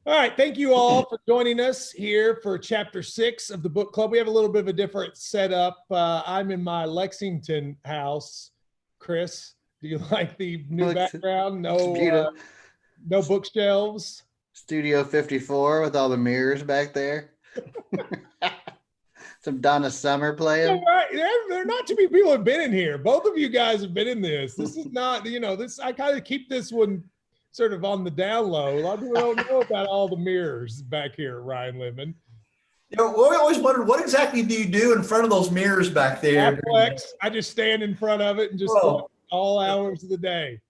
All right. Thank you all for joining us here for chapter 6 of the book club. We have a little bit of a different setup. I'm in my Lexington house. Chris, do you like the new background? No bookshelves. Studio 54 with all the mirrors back there. Some Donna Summer playing. Right. There are not too many people have been in here. Both of you guys have been in this. This is not, this. I kind of keep this one sort of on the down low. A lot of people don't know about all the mirrors back here at Ryan Living. We always wondered, what exactly do you do in front of those mirrors back there? I just stand in front of it and just all hours of the day.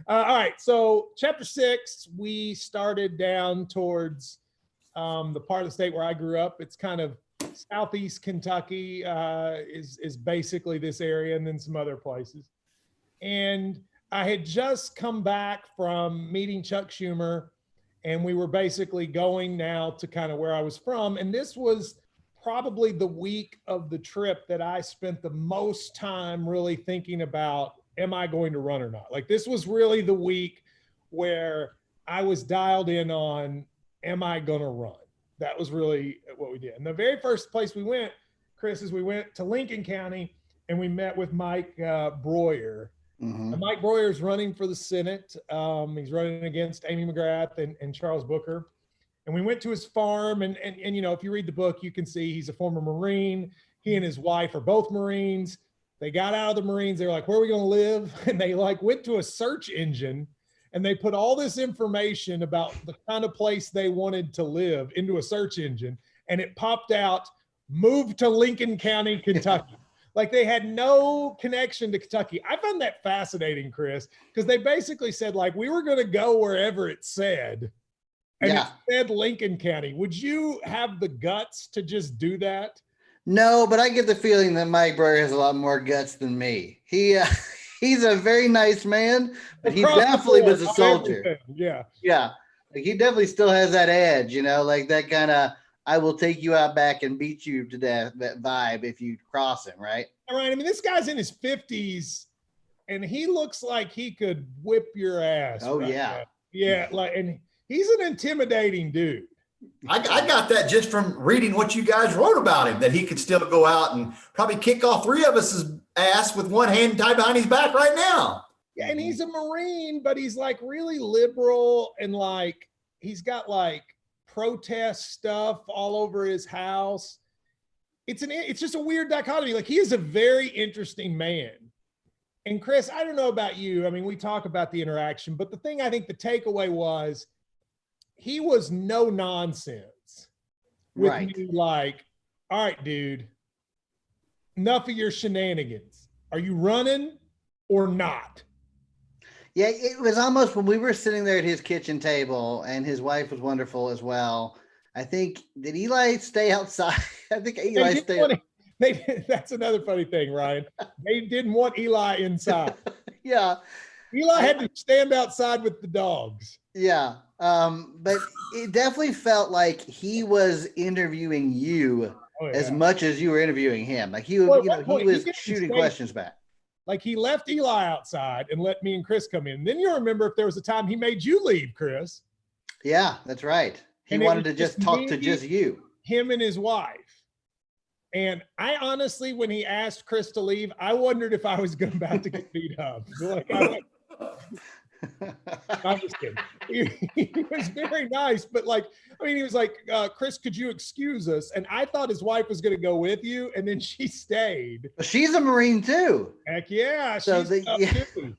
All right, so chapter 6, we started down towards the part of the state where I grew up. It's kind of southeast Kentucky is basically this area, and then some other places. And I had just come back from meeting Chuck Schumer, and we were basically going now to kind of where I was from. And this was probably the week of the trip that I spent the most time really thinking about, am I going to run or not? Like, this was really the week where I was dialed in on, am I going to run? That was really what we did. And the very first place we went, Chris, is we went to Lincoln County and we met with Mike Brewer. Mm-hmm. Mike Brewer is running for the Senate. He's running against Amy McGrath and Charles Booker. And we went to his farm, and if you read the book, you can see he's a former Marine. He and his wife are both Marines. They got out of the Marines. They were like, where are we going to live? And they went to a search engine, and they put all this information about the kind of place they wanted to live into a search engine. And it popped out, move to Lincoln County, Kentucky. Like, they had no connection to Kentucky. I found that fascinating, Chris, because they basically said, we were going to go wherever it said. And it said Lincoln County. Would you have the guts to just do that? No, but I get the feeling that Mike Brewer has a lot more guts than me. He's a very nice man, but he definitely was a soldier. Everything. Yeah. He definitely still has that edge, like that kind of, I will take you out back and beat you to death, that vibe if you cross him, right? Right. I mean, this guy's in his 50s, and he looks like he could whip your ass. Oh, right yeah. now. Yeah, and he's an intimidating dude. I got that just from reading what you guys wrote about him, that he could still go out and probably kick all three of us' ass with one hand tied behind his back right now. Yeah, and he's a Marine, but he's really liberal, and he's got protest stuff all over his house. It's just a weird dichotomy. He is a very interesting man. And Chris, I don't know about you. I mean, we talk about the interaction, but the thing I think the takeaway was, he was no nonsense with me. All right, dude, enough of your shenanigans. Are you running or not? Yeah, it was almost when we were sitting there at his kitchen table, and his wife was wonderful as well. I think, did Eli stay outside? I think Eli stayed. That's another funny thing, Ryan. They didn't want Eli inside. Yeah. Eli had to stand outside with the dogs. Yeah. But it definitely felt like he was interviewing you as much as you were interviewing him. He was shooting questions back. He left Eli outside and let me and Chris come in. Then you remember, if there was a time he made you leave, Chris. Yeah, that's right. He wanted to just talk to just you. Him and his wife. And I honestly, when he asked Chris to leave, I wondered if I was about to get beat up. I'm just kidding. He was very nice, but he was like, Chris, could you excuse us? And I thought his wife was going to go with you, and then she stayed. She's a Marine too. Heck yeah. So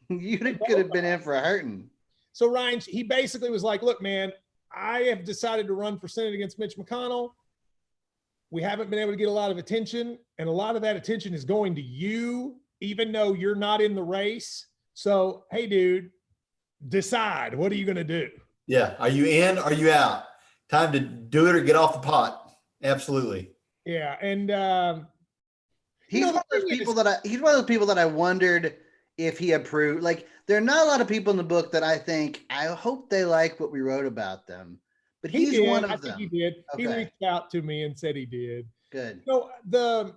you could have been in for a hurting. So Ryan, he basically was like, look, man, I have decided to run for Senate against Mitch McConnell. We haven't been able to get a lot of attention, and a lot of that attention is going to you, even though you're not in the race. So, hey, dude, decide, what are you going to do? Yeah. Are you in? Are you out? Time to do it or get off the pot. Absolutely. Yeah. And he's one of those people that I wondered if he approved. There are not a lot of people in the book that I think, I hope they like what we wrote about them. But he's one of them. I think he did. Okay. He reached out to me and said he did. Good. So the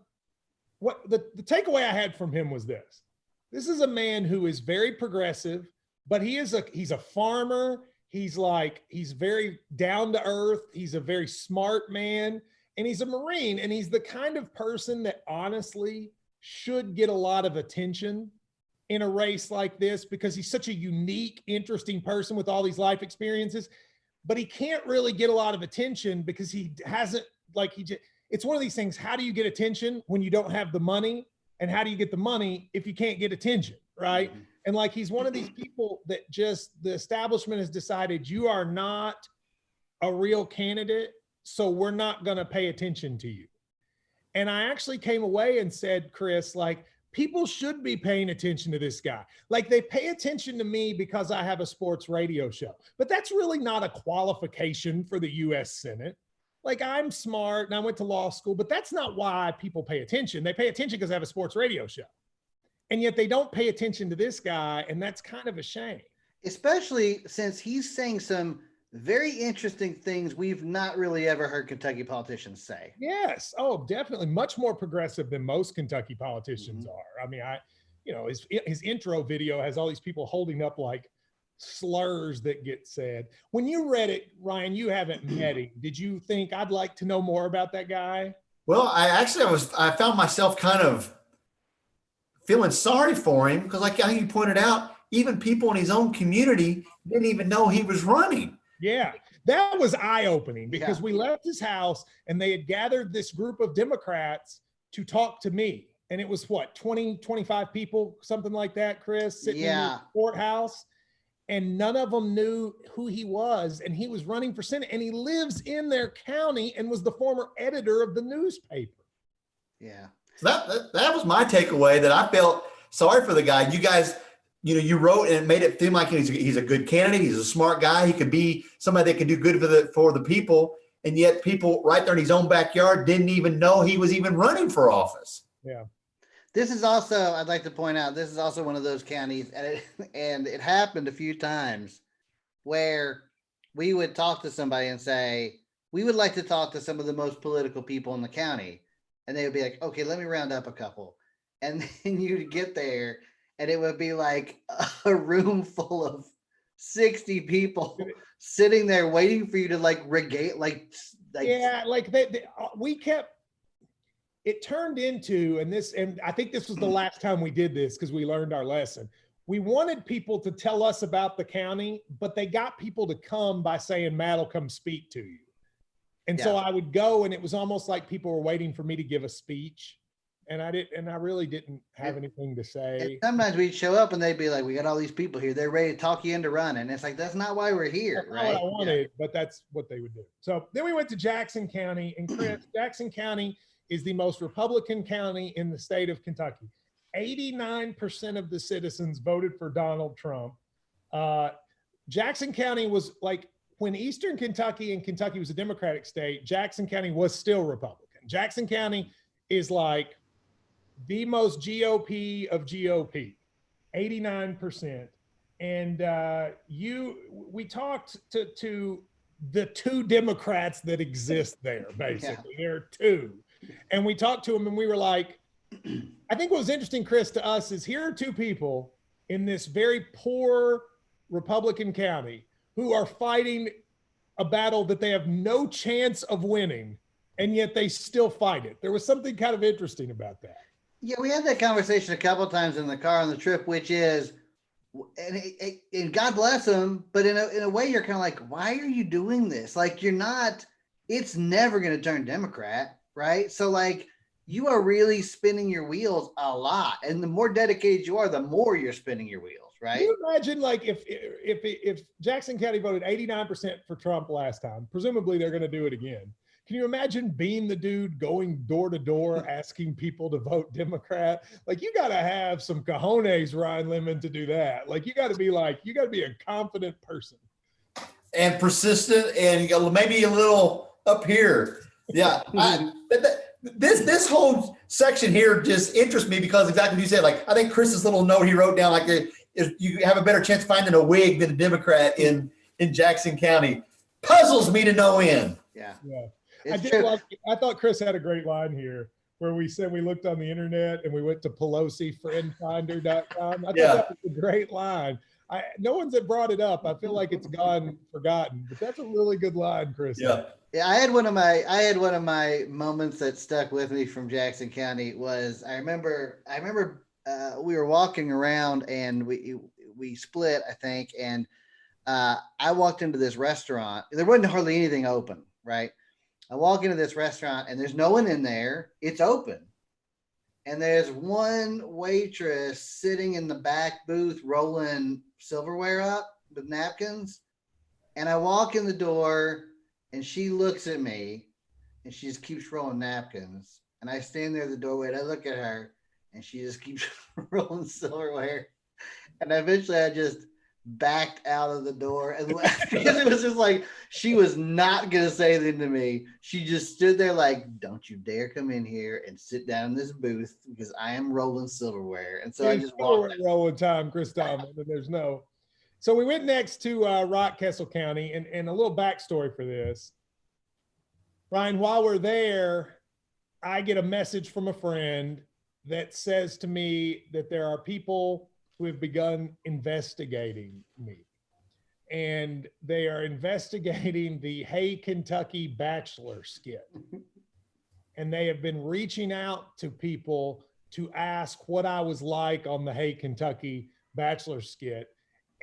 takeaway I had from him was this. This is a man who is very progressive, but he's a farmer. He's very down to earth. He's a very smart man, and he's a Marine, and he's the kind of person that honestly should get a lot of attention in a race like this, because he's such a unique, interesting person with all these life experiences, but he can't really get a lot of attention because he hasn't, it's one of these things. How do you get attention when you don't have the money? And how do you get the money if you can't get attention? Right. Mm-hmm. And like, he's one of these people that just, the establishment has decided you are not a real candidate, so we're not going to pay attention to you. And I actually came away and said, Chris, like, people should be paying attention to this guy. Like, they pay attention to me because I have a sports radio show, but that's really not a qualification for the U.S. Senate. Like, I'm smart and I went to law school, but that's not why people pay attention. They pay attention because I have a sports radio show. And yet they don't pay attention to this guy. And that's kind of a shame. Especially since he's saying some very interesting things we've not really ever heard Kentucky politicians say. Yes. Oh, definitely. Much more progressive than most Kentucky politicians are. I mean, his intro video has all these people holding up like slurs that get said. When you read it, Ryan, you haven't met him. Did you think, I'd like to know more about that guy? Well, I found myself kind of feeling sorry for him, because like you pointed out, even people in his own community didn't even know he was running. Yeah, that was eye-opening, because we left his house and they had gathered this group of Democrats to talk to me. And it was 20, 25 people, something like that, Chris, sitting in the courthouse. And none of them knew who he was. And he was running for Senate, and he lives in their county and was the former editor of the newspaper. Yeah. So that was my takeaway, that I felt sorry for the guy. You guys, you wrote and it made it seem like he's a good candidate. He's a smart guy. He could be somebody that could do good for the people. And yet people right there in his own backyard didn't even know he was even running for office. Yeah. This is also, I'd like to point out, this is also one of those counties, and it happened a few times where we would talk to somebody and say, we would like to talk to some of the most political people in the county. And they would be like, okay, let me round up a couple. And then you'd get there and it would be like a room full of 60 people sitting there waiting for you to it turned into, and I think this was the last time we did this because we learned our lesson. We wanted people to tell us about the county, but they got people to come by saying, Matt will come speak to you. And so I would go, and it was almost like people were waiting for me to give a speech. And I really didn't have anything to say. And sometimes we'd show up and they'd be like, we got all these people here. They're ready to talk you into running. It's like, that's not why we're here. That's not what I wanted, but that's what they would do. So then we went to Jackson County, and Chris, Jackson County is the most Republican county in the state of Kentucky. 89% of the citizens voted for Donald Trump. Jackson County was like, when Eastern Kentucky and Kentucky was a Democratic state, Jackson County was still Republican. Jackson County is like the most GOP of GOP, 89%. And we talked to the two Democrats that exist there, basically. There are two. And we talked to them, and we were like, I think what was interesting, Chris, to us is, here are two people in this very poor Republican county who are fighting a battle that they have no chance of winning, and yet they still fight it. There was something kind of interesting about that. Yeah, we had that conversation a couple of times in the car on the trip, which is, and God bless them, but in a way you're kind of like, why are you doing this? Like, it's never going to turn Democrat, right? So like, you are really spinning your wheels a lot. And the more dedicated you are, the more you're spinning your wheels. Right. Can you imagine, like, if Jackson County voted 89% for Trump last time, presumably they're going to do it again. Can you imagine being the dude going door to door asking people to vote Democrat? Like, you got to have some cojones, Ryan Lemon, to do that. Like, you got to be a confident person. And persistent, and maybe a little up here. Yeah. This whole section here just interests me, because exactly what you said. Like, I think Chris's little note he wrote down, like, you have a better chance of finding a Whig than a Democrat in Jackson County. Puzzles me to no end. Yeah. I thought Chris had a great line here where we said we looked on the internet and we went to PelosiFriendFinder.com. I thought that was a great line. No one's brought it up. I feel like it's gone forgotten, but that's a really good line, Chris. Yeah. Yeah, I had one of my moments that stuck with me from Jackson County was I remember we were walking around and we split, I think, and I walked into this restaurant. There wasn't hardly anything open, right? I walk into this restaurant and there's no one in there. It's open. And there's one waitress sitting in the back booth rolling silverware up with napkins. And I walk in the door and she looks at me and she just keeps rolling napkins. And I stand there at the doorway and I look at her and she just keeps rolling silverware. And eventually I just backed out of the door and left because it was just like she was not gonna say anything to me. She just stood there like, don't you dare come in here and sit down in this booth because I am rolling silverware. And so I just walked out. Rolling time, Chris Tomlin, and there's no. So we went next to Rockcastle County, and a little backstory for this. Ryan, while we're there, I get a message from a friend that says to me that there are people who have begun investigating me. And they are investigating the Hey Kentucky Bachelor skit. And they have been reaching out to people to ask what I was like on the Hey Kentucky Bachelor skit.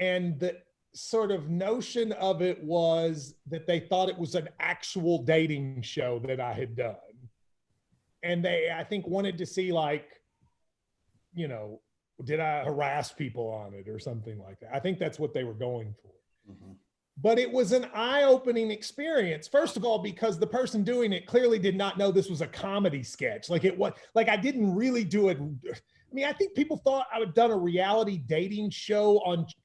And the sort of notion of it was that they thought it was an actual dating show that I had done. And they, I think, wanted to see, like, you know, did I harass people on it or something like that? I think that's what they were going for. Mm-hmm. But it was an eye-opening experience. First of all, because the person doing it clearly did not know this was a comedy sketch. Like it was, like I didn't really do it. I mean, I think people thought I had done a reality dating show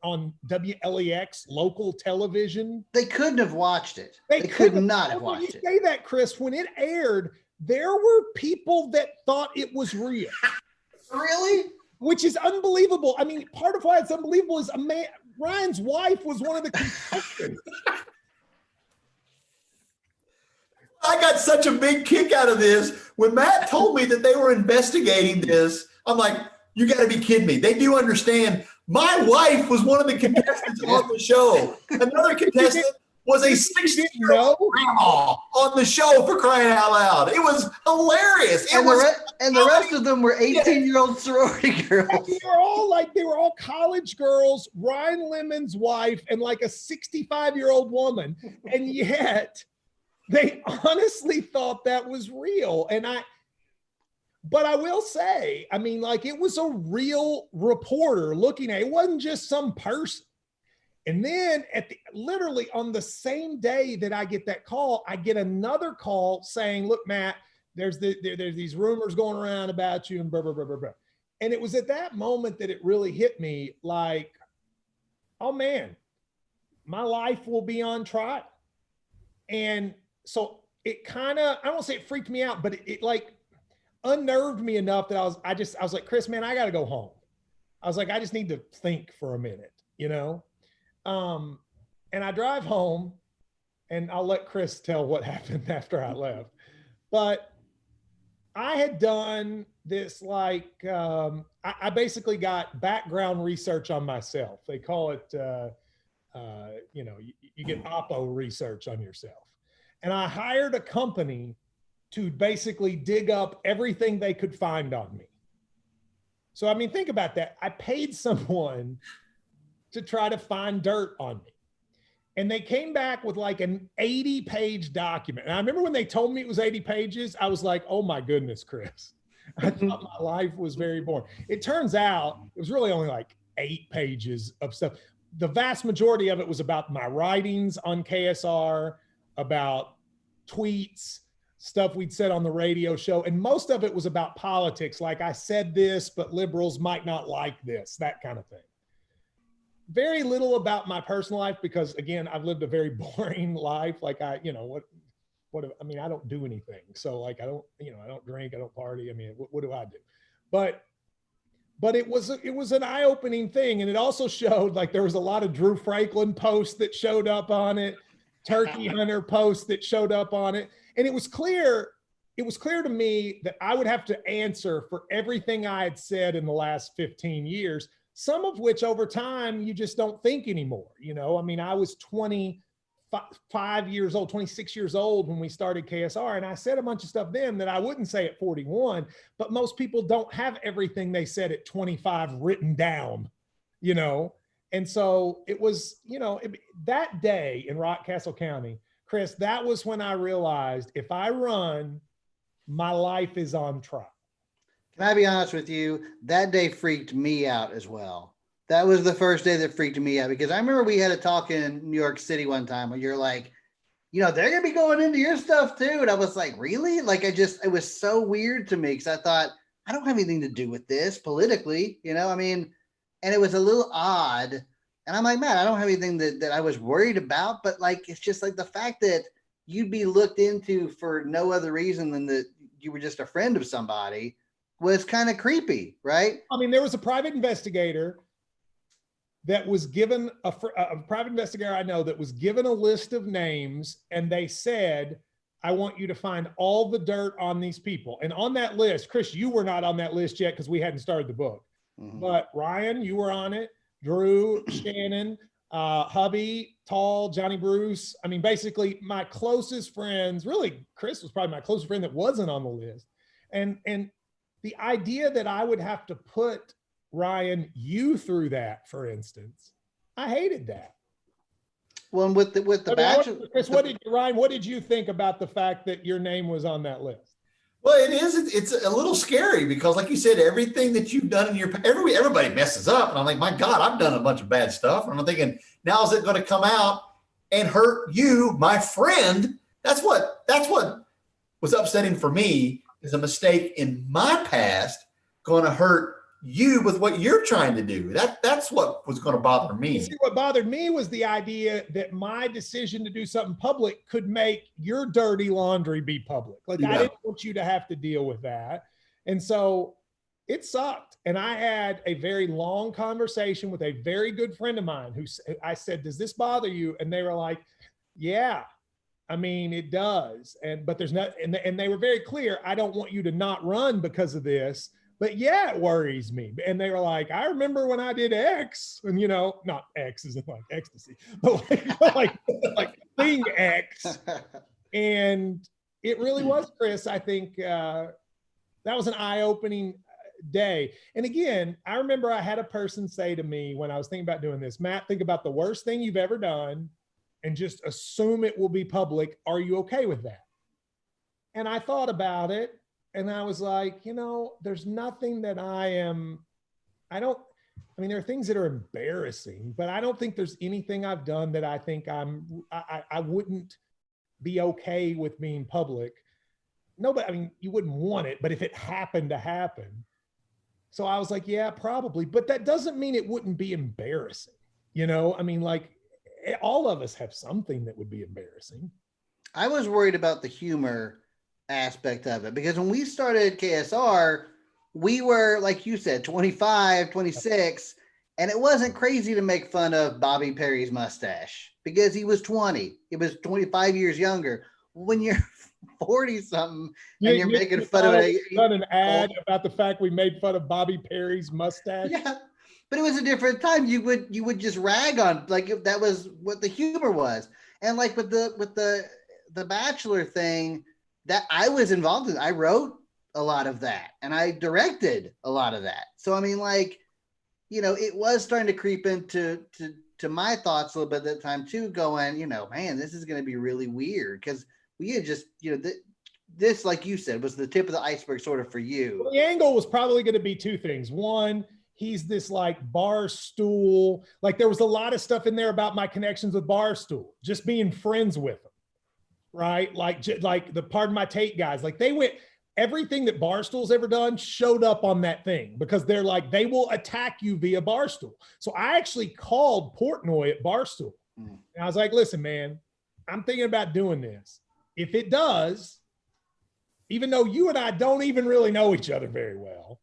on WLEX local television. They couldn't have watched it. They could not have watched it. You say that, Chris, when it aired, there were people that thought it was real. Really? Which is unbelievable. I mean, part of why it's unbelievable is Ryan's wife was one of the contestants. I got such a big kick out of this. When Matt told me that they were investigating this, I'm like, you got to be kidding me. They do understand. My wife was one of the contestants on the show. Another contestant was a 60-year-old grandma on the show, for crying out loud. It was hilarious. The rest of them were 18-year-old sorority girls. They were all college girls, Ryan Lemon's wife, and like a 65-year-old woman. And yet they honestly thought that was real. But I will say, I mean, like, it was a real reporter looking at it. It wasn't just some person. And then literally on the same day that I get that call, I get another call saying, look, Matt, there's these rumors going around about you and blah, blah, blah, blah, blah. And it was at that moment that it really hit me like, oh man, my life will be on trial. And so it kind of, I won't say it freaked me out, but it like unnerved me enough that I was like, Chris, man, I got to go home. I was like, I just need to think for a minute, you know? And I drive home, and I'll let Chris tell what happened after I left. But I had done this, like, I basically got background research on myself. They call it, you get Oppo research on yourself. And I hired a company to basically dig up everything they could find on me. So, I mean, think about that. I paid someone to try to find dirt on me. And they came back with like an 80-page document. And I remember when they told me it was 80 pages, I was like, oh my goodness, Chris. I thought my life was very boring. It turns out it was really only like 8 pages of stuff. The vast majority of it was about my writings on KSR, about tweets, stuff we'd said on the radio show. And most of it was about politics. Like, I said this, but liberals might not like this, that kind of thing. Very little about my personal life because, again, I've lived a very boring life. Like, I don't do anything. So, like, I don't drink, I don't party. I mean, what do I do? But it was an eye-opening thing. And it also showed, like, there was a lot of Drew Franklin posts that showed up on it, Turkey Hunter posts that showed up on it. And it was clear to me that I would have to answer for everything I had said in the last 15 years. some of which over time you just don't think anymore. You know, I mean, I was 25 years old, 26 years old when we started KSR. And I said a bunch of stuff then that I wouldn't say at 41, but most people don't have everything they said at 25 written down, you know? And so it was, you know, that day in Rockcastle County, Chris, that was when I realized if I run, my life is on trial. Can I be honest with you? That day freaked me out as well. That was the first day that freaked me out, because I remember we had a talk in New York City one time where you're like, you know, they're going to be going into your stuff too. And I was like, really? Like, it was so weird to me, because I thought, I don't have anything to do with this politically, you know, I mean, and it was a little odd. And I'm like, man, I don't have anything that I was worried about, but like, it's just like the fact that you'd be looked into for no other reason than that you were just a friend of somebody was kind of creepy, right? I mean, there was a private investigator that was given a private investigator I know that was given a list of names, and they said, I want you to find all the dirt on these people. And on that list, Chris, you were not on that list yet because we hadn't started the book. Mm-hmm. But Ryan, you were on it. Drew, Shannon, Hubby, Tall, Johnny Bruce. I mean, basically my closest friends, really, Chris was probably my closest friend that wasn't on the list. And the idea that I would have to put Ryan, you through that, for instance, I hated that. Well, with the Bachelor, Chris, Ryan, what did you think about the fact that your name was on that list? Well, it's a little scary because, like you said, everything that you've done in your, everybody messes up. And I'm like, my God, I've done a bunch of bad stuff. And I'm thinking, now is it going to come out and hurt you, my friend? That's what was upsetting for me, is a mistake in my past going to hurt you with what you're trying to do. That's what was going to bother me. See, what bothered me was the idea that my decision to do something public could make your dirty laundry be public. Like, yeah. I didn't want you to have to deal with that. And so it sucked. And I had a very long conversation with a very good friend of mine who I said, does this bother you? And they were like, yeah, I mean, it does. But there's not, and they were very clear. I don't want you to not run because of this. But yeah, it worries me. And they were like, I remember when I did X, and, you know, not X isn't like ecstasy, but like thing X. And it really was, Chris. I think that was an eye-opening day. And again, I remember I had a person say to me when I was thinking about doing this, Matt, think about the worst thing you've ever done and just assume it will be public. Are you okay with that? And I thought about it. And I was like, you know, there's nothing that there are things that are embarrassing, but I don't think there's anything I've done that I think I wouldn't be okay with being public. Nobody, I mean, you wouldn't want it, but if it happened to happen. So I was like, yeah, probably, but that doesn't mean it wouldn't be embarrassing. You know, I mean, like, all of us have something that would be embarrassing. I was worried about the humor aspect of it, because when we started KSR, we were, like you said, 25, 26, and it wasn't crazy to make fun of Bobby Perry's mustache because he was 20. He was 25 years younger. When you're 40 something and you're making fun of it, done an ad about the fact we made fun of Bobby Perry's mustache. Yeah, but it was a different time. You would just rag on, like, that was what the humor was. And like with the Bachelor thing that I was involved in, I wrote a lot of that and I directed a lot of that. So, I mean, like, you know, it was starting to creep into my thoughts a little bit at that time too, going, you know, man, this is going to be really weird, because we had just, you know, this, like you said, was the tip of the iceberg sort of for you. Well, the angle was probably going to be two things. One, he's this like Barstool, like there was a lot of stuff in there about my connections with Barstool, just being friends with them. Right? Like the Pardon My Take guys, like they went, everything that Barstool's ever done showed up on that thing, because they're like, they will attack you via Barstool. So I actually called Portnoy at Barstool. And I was like, listen, man, I'm thinking about doing this. If it does, even though you and I don't even really know each other very well,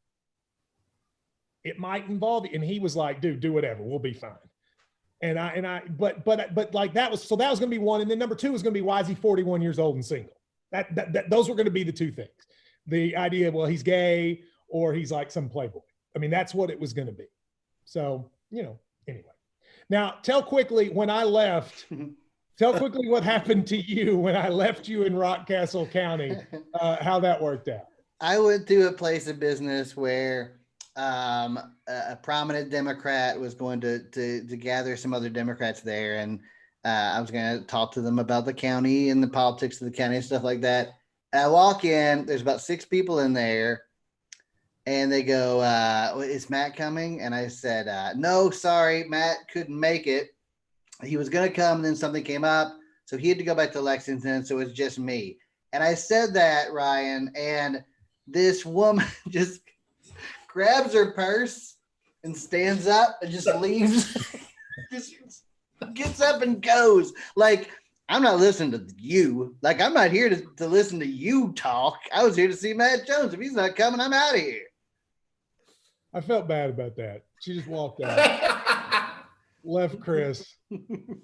it might involve you. And he was like, dude, do whatever. We'll be fine. But like that was going to be one. And then number two was going to be, why is he 41 years old and single? Those were going to be the two things. The idea, well, he's gay or he's like some playboy. I mean, that's what it was going to be. So, anyway. Now, tell quickly when I left, tell quickly what happened to you when I left you in Rockcastle County, how that worked out. I went to a place of business where a prominent Democrat was going to gather some other Democrats there. And I was going to talk to them about the county and the politics of the county and stuff like that. And I walk in, there's about 6 people in there. And they go, is Matt coming? And I said, no, sorry, Matt couldn't make it. He was going to come, and then something came up. So he had to go back to Lexington. So it's just me. And I said that, Ryan, and this woman just grabs her purse and stands up and just leaves. Just gets up and goes. Like, I'm not listening to you. Like, I'm not here to listen to you talk. I was here to see Matt Jones. If he's not coming, I'm out of here. I felt bad about that. She just walked out. Left Chris.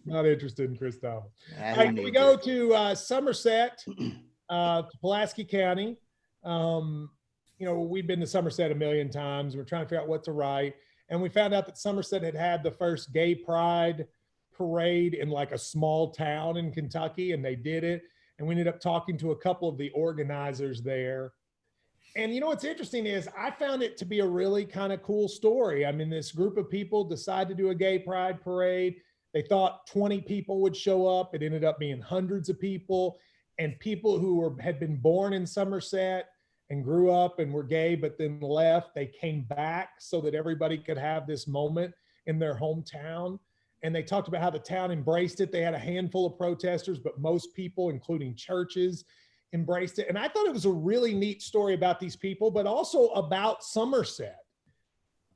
Not interested in Chris Tomlin. All right, we go to Somerset, to Pulaski County. We've been to Somerset a million times. We're trying to figure out what to write. And we found out that Somerset had the first gay pride parade in like a small town in Kentucky, and they did it. And we ended up talking to a couple of the organizers there. And what's interesting is I found it to be a really kind of cool story. I mean, this group of people decided to do a gay pride parade. They thought 20 people would show up. It ended up being hundreds of people, and people who had been born in Somerset and grew up and were gay, but then left, they came back so that everybody could have this moment in their hometown. And they talked about how the town embraced it. They had a handful of protesters, but most people, including churches, embraced it. And I thought it was a really neat story about these people, but also about Somerset.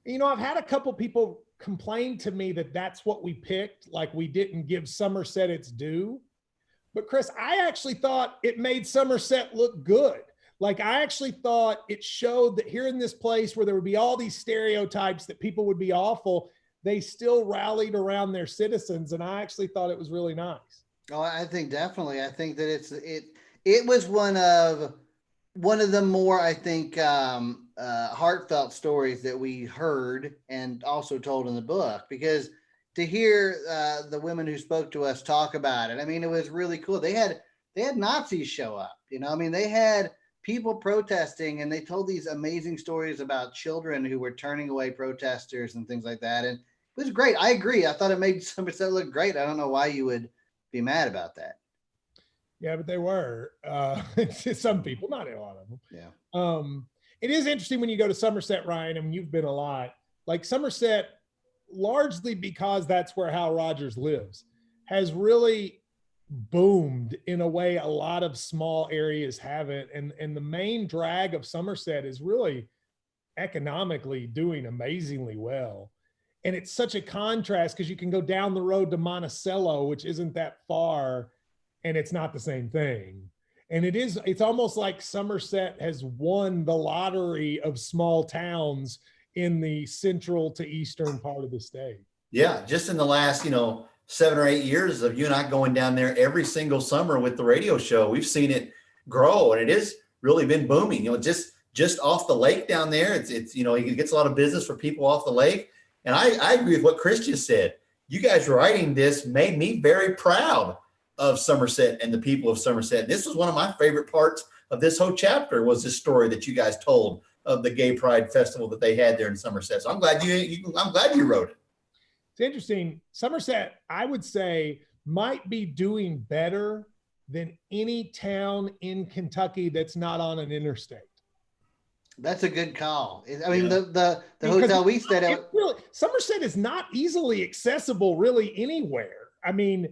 I've had a couple people complain to me that that's what we picked, like we didn't give Somerset its due. But Chris, I actually thought it made Somerset look good. Like, I actually thought it showed that here in this place where there would be all these stereotypes that people would be awful, they still rallied around their citizens. And I actually thought it was really nice. Oh, I think definitely. I think that it was one of the more, I think, heartfelt stories that we heard and also told in the book, because to hear the women who spoke to us talk about it, I mean, it was really cool. They had Nazis show up, they had people protesting, and they told these amazing stories about children who were turning away protesters and things like that. And it was great. I agree. I thought it made Somerset look great. I don't know why you would be mad about that. Yeah, but they were some people, not a lot of them. Yeah. It is interesting when you go to Somerset, Ryan, and you've been a lot. Like Somerset, largely because that's where Hal Rogers lives, has really boomed in a way a lot of small areas haven't. And the main drag of Somerset is really economically doing amazingly well. And it's such a contrast because you can go down the road to Monticello, which isn't that far, and it's not the same thing. And it's almost like Somerset has won the lottery of small towns in the central to eastern part of the state. Yeah, just in the last, 7 or 8 years of you and I going down there every single summer with the radio show, we've seen it grow, and it has really been booming. Just off the lake down there, it's it gets a lot of business for people off the lake. And I agree with what Chris just said. You guys writing this made me very proud of Somerset and the people of Somerset. This was one of my favorite parts of this whole chapter, was this story that you guys told of the Gay Pride Festival that they had there in Somerset. So I'm glad you wrote it. It's interesting. Somerset, I would say, might be doing better than any town in Kentucky that's not on an interstate. That's a good call. I mean, the hotel we stayed at. Really, Somerset is not easily accessible really anywhere. I mean,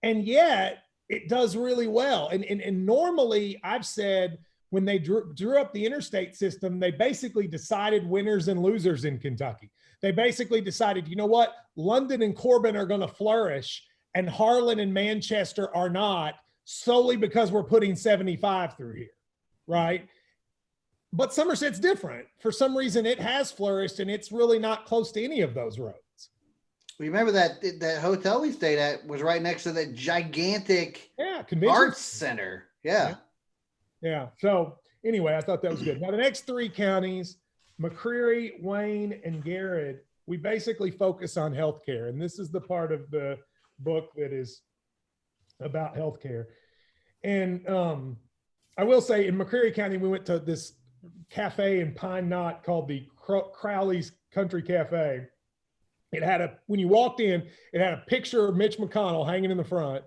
and yet it does really well. And normally I've said when they drew up the interstate system, they basically decided winners and losers in Kentucky. They basically decided, you know what, London and Corbin are going to flourish and Harlan and Manchester are not, solely because we're putting 75 through here, right? But Somerset's different. For some reason, it has flourished, and it's really not close to any of those roads. Remember that hotel we stayed at was right next to that gigantic arts center. Yeah. So anyway, I thought that was good. Now the next 3 counties, McCreary, Wayne, and Garrett, we basically focus on healthcare. And this is the part of the book that is about healthcare. And I will say in McCreary County, we went to this cafe in Pine Knot called the Crowley's Country Cafe. It had when you walked in, it had a picture of Mitch McConnell hanging in the front.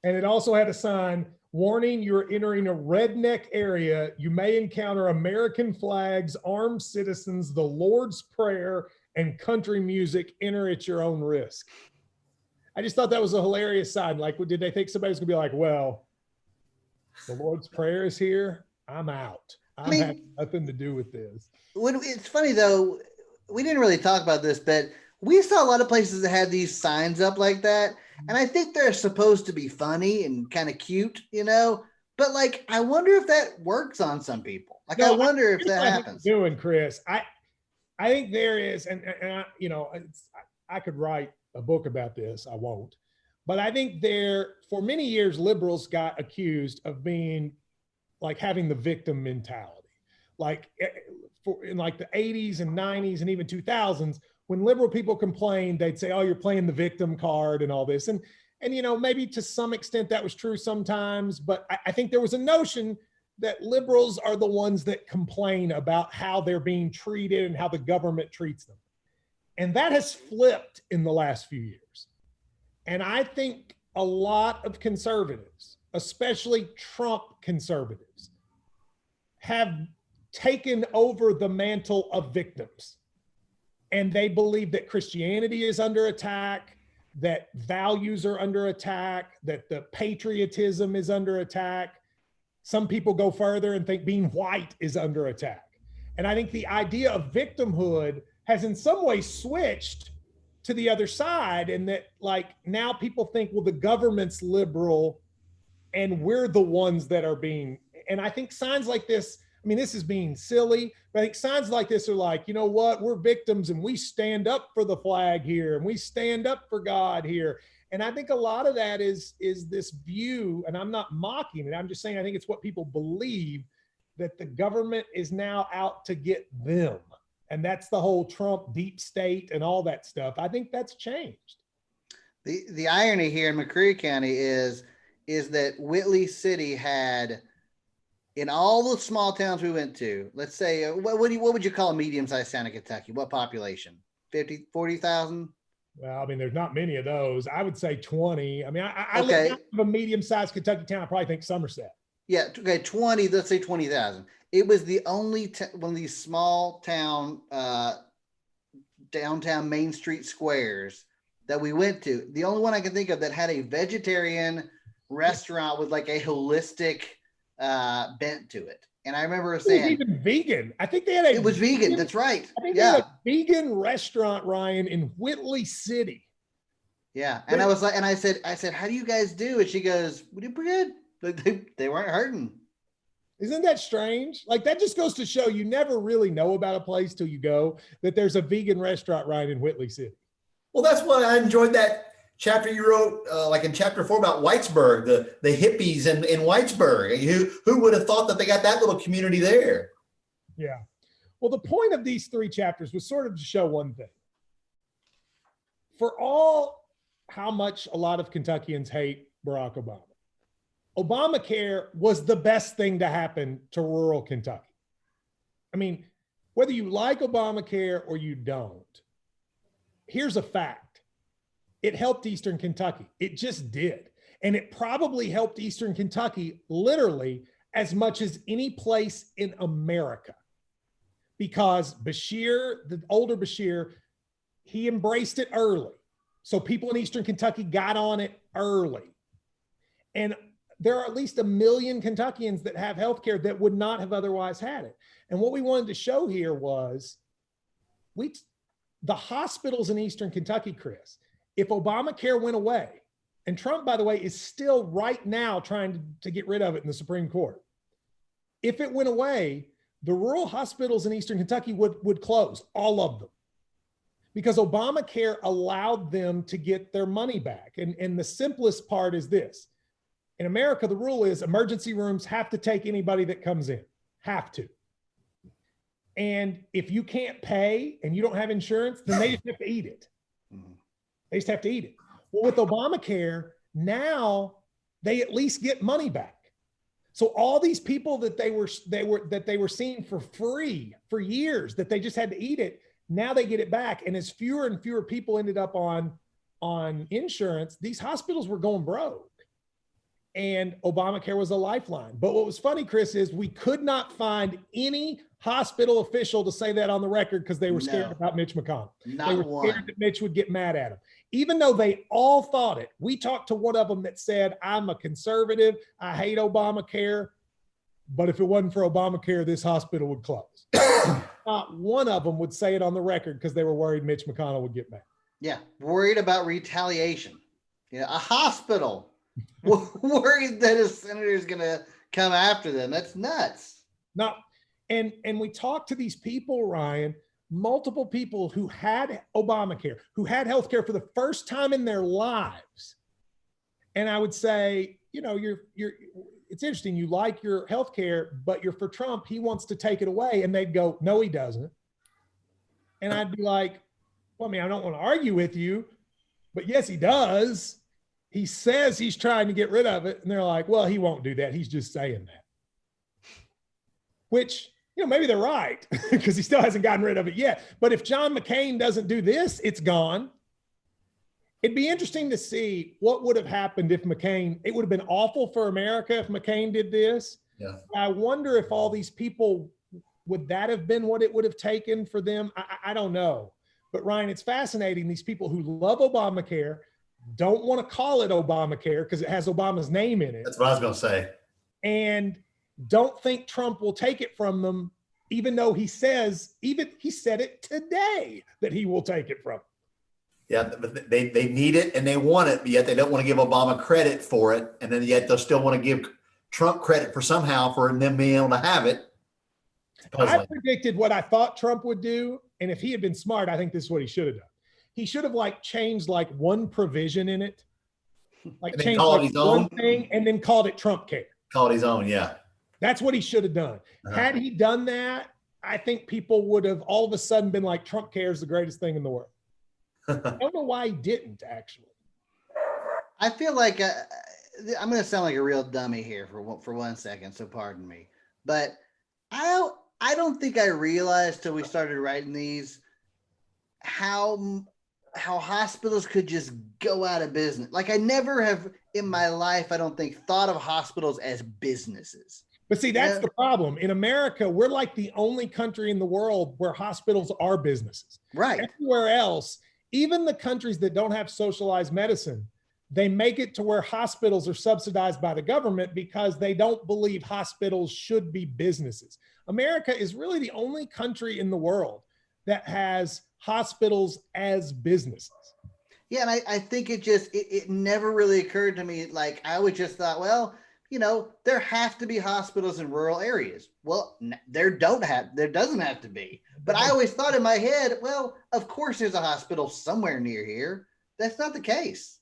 And it also had a sign, warning, you're entering a redneck area. You may encounter American flags, armed citizens, the Lord's Prayer, and country music. Enter at your own risk. I just thought that was a hilarious sign. Like, did they think somebody was gonna be like, well, the Lord's Prayer is here, I'm out. I have nothing to do with this. It's funny though, we didn't really talk about this, but we saw a lot of places that had these signs up like that. And I think they're supposed to be funny and kind of cute, you know, but like, I wonder if that works on some people. Like, no, I wonder if that happens. Doing, Chris, I think there is, and I, you know, I could write a book about this. I won't, but I think for many years, liberals got accused of being like having the victim mentality. Like in like the 80s and 90s and even 2000s, when liberal people complained, they'd say, oh, you're playing the victim card and all this. And you know, maybe to some extent that was true sometimes, but I think there was a notion that liberals are the ones that complain about how they're being treated and how the government treats them. And that has flipped in the last few years. And I think a lot of conservatives, especially Trump conservatives, have taken over the mantle of victims. And they believe that Christianity is under attack, that values are under attack, that the patriotism is under attack. Some people go further and think being white is under attack. And I think the idea of victimhood has in some ways switched to the other side, and that like now people think, well, the government's liberal and we're the ones that are being, and I think signs like this, I mean, this is being silly, but I think signs like this are like, you know what, we're victims and we stand up for the flag here and we stand up for God here. And I think a lot of that is this view, and I'm not mocking it, I'm just saying I think it's what people believe, that the government is now out to get them. And that's the whole Trump deep state and all that stuff. I think that's changed. The irony here in McCreary County is that Whitley City had, in all the small towns we went to, let's say, what would you call a medium-sized town in Kentucky? What population? 50, 40,000? Well, I mean, there's not many of those. I would say 20. I mean, I okay. Look at a medium-sized Kentucky town, I probably think Somerset. Yeah, okay, 20, let's say 20,000. It was the only one of these small town, downtown Main Street squares that we went to. The only one I can think of that had a vegetarian restaurant with like a holistic bent to it. And I remember saying, it was even vegan. I think they had it was vegan. That's right. I think they had a vegan restaurant, Ryan, in Whitley City. Yeah. And I was like, and I said, how do you guys do? And she goes, we did pretty good. They weren't hurting. Isn't that strange? Like, that just goes to show you never really know about a place till you go, that there's a vegan restaurant right in Whitley City. Well, that's why I enjoyed that chapter you wrote, like in chapter 4 about Whitesburg, the hippies in Whitesburg. Who would have thought that they got that little community there? Yeah. Well, the point of these 3 chapters was sort of to show one thing. For all how much a lot of Kentuckians hate Barack Obama, Obamacare was the best thing to happen to rural Kentucky. I mean, whether you like Obamacare or you don't, here's a fact. It helped Eastern Kentucky. It just did. And it probably helped Eastern Kentucky literally as much as any place in America. Because Bashir, the older Bashir, he embraced it early. So people in Eastern Kentucky got on it early. And there are at least 1 million Kentuckians that have healthcare that would not have otherwise had it. And what we wanted to show here was the hospitals in Eastern Kentucky, Chris, if Obamacare went away, and Trump, by the way, is still right now trying to get rid of it in the Supreme Court. If it went away, the rural hospitals in Eastern Kentucky would close, all of them, because Obamacare allowed them to get their money back. And the simplest part is this. In America, the rule is emergency rooms have to take anybody that comes in, have to. And if you can't pay and you don't have insurance, then they just have to eat it. They just have to eat it. Well, with Obamacare, now they at least get money back. So all these people that they were seeing for free for years, that they just had to eat it, now they get it back. And as fewer and fewer people ended up on insurance, these hospitals were going broke. And Obamacare was a lifeline. But what was funny, Chris, is we could not find any hospital official to say that on the record because they were scared about Mitch McConnell. They were scared that Mitch would get mad at him. Even though they all thought it. We talked to one of them that said, I'm a conservative. I hate Obamacare. But if it wasn't for Obamacare, this hospital would close. Not one of them would say it on the record because they were worried Mitch McConnell would get mad. Yeah, worried about retaliation. A hospital worried that a senator is going to come after them. That's nuts. No, and we talked to these people, Ryan, multiple people who had Obamacare, who had healthcare for the first time in their lives. And I would say, it's interesting. You like your healthcare, but you're for Trump. He wants to take it away. And they'd go, no, he doesn't. And I'd be like, well, I don't want to argue with you, but yes, he does. He says he's trying to get rid of it. And they're like, well, he won't do that. He's just saying that. Which, maybe they're right because he still hasn't gotten rid of it yet. But if John McCain doesn't do this, it's gone. It'd be interesting to see what would have happened if McCain, it would have been awful for America if McCain did this. Yeah. I wonder if all these people, would that have been what it would have taken for them? I don't know. But Ryan, it's fascinating. These people who love Obamacare don't want to call it Obamacare because it has Obama's name in it. That's what I was going to say. And don't think Trump will take it from them, even though he said it today that he will take it from them. Yeah, but they need it and they want it, but yet they don't want to give Obama credit for it. And then yet they'll still want to give Trump credit for somehow for them being able to have it. I predicted what I thought Trump would do. And if he had been smart, I think this is what he should have done. He should have changed one provision in it, changed one thing and then called it Trump Care. Called his own, yeah. That's what he should have done. Had he done that, I think people would have all of a sudden been like, Trump Care is the greatest thing in the world. I don't know why he didn't, actually. I feel like I'm going to sound like a real dummy here for 1 second, so pardon me. But I don't think I realized till we started writing these how hospitals could just go out of business. I never have in my life, I don't think, thought of hospitals as businesses. But see, that's the problem. In America, we're like the only country in the world where hospitals are businesses. Right. Everywhere else, even the countries that don't have socialized medicine, they make it to where hospitals are subsidized by the government because they don't believe hospitals should be businesses. America is really the only country in the world that has hospitals as businesses. Yeah, and I think it never really occurred to me. I always just thought, well, there have to be hospitals in rural areas. Well, there doesn't have to be. But I always thought in my head, well, of course there's a hospital somewhere near here. That's not the case.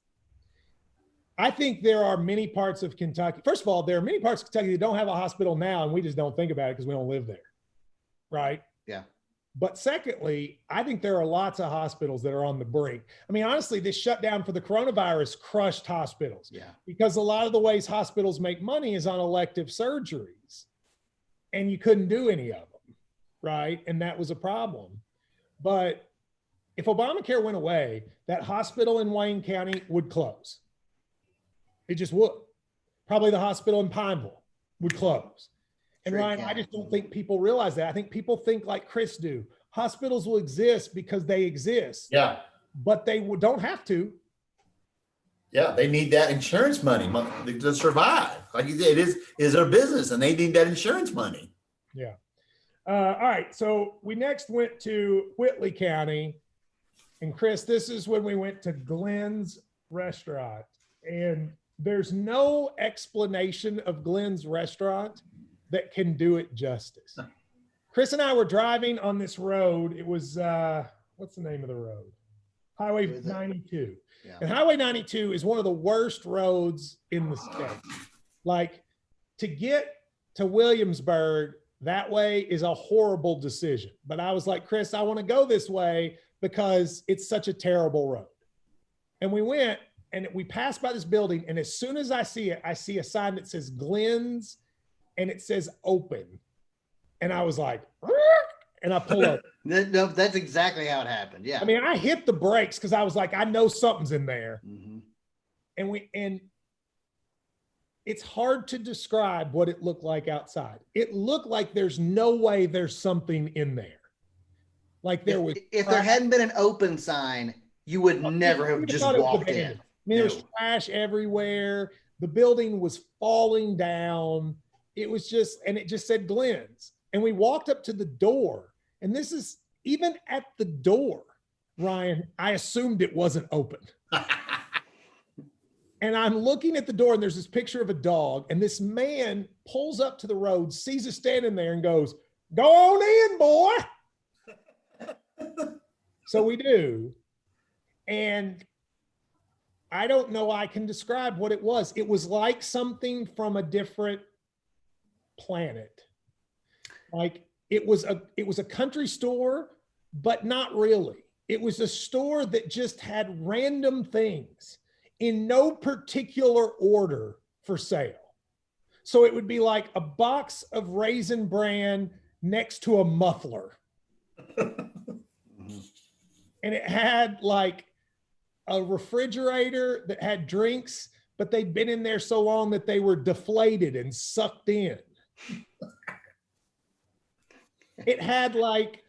I think there are many parts of Kentucky. First of all, there are many parts of Kentucky that don't have a hospital now, and we just don't think about it because we don't live there. Right? Yeah. But secondly, I think there are lots of hospitals that are on the brink. Honestly, this shutdown for the coronavirus crushed hospitals. Yeah. Because a lot of the ways hospitals make money is on elective surgeries. And you couldn't do any of them, right? And that was a problem. But if Obamacare went away, that hospital in Wayne County would close. It just would. Probably the hospital in Pineville would close. And Ryan, I just don't think people realize that. I think people think like Chris do. Hospitals will exist because they exist. Yeah. But they don't have to. Yeah, they need that insurance money to survive. Like you said, it is their business and they need that insurance money. Yeah. All right. So we next went to Whitley County. And Chris, this is when we went to Glenn's restaurant. And there's no explanation of Glenn's restaurant that can do it justice. Chris and I were driving on this road. It was, what's the name of the road? Highway 92. Yeah. And Highway 92 is one of the worst roads in the state. To get to Williamsburg, that way is a horrible decision. But I was like, Chris, I want to go this way because it's such a terrible road. And we went and we passed by this building. And as soon as I see it, I see a sign that says Glenn's and it says open. And I was like, and I pull up. No, that's exactly how it happened. Yeah. I mean, I hit the brakes because I was like, I know something's in there. Mm-hmm. And it's hard to describe what it looked like outside. It looked like there's no way there's something in there. Like there was. If there hadn't been an open sign, you would never have just walked in. I mean, there was trash everywhere. The building was falling down. It was just, and it just said Glenn's. And we walked up to the door. And this is, even at the door, Ryan, I assumed it wasn't open. And I'm looking at the door and there's this picture of a dog. And this man pulls up to the road, sees us standing there and goes, "Go on in, boy." So we do. And I don't know I can describe what it was. It was like something from a different planet. Like it was a country store, but not really. It was a store that just had random things in no particular order for sale. So it would be like a box of Raisin Bran next to a muffler. And it had like a refrigerator that had drinks, but they'd been in there so long that they were deflated and sucked in. It had like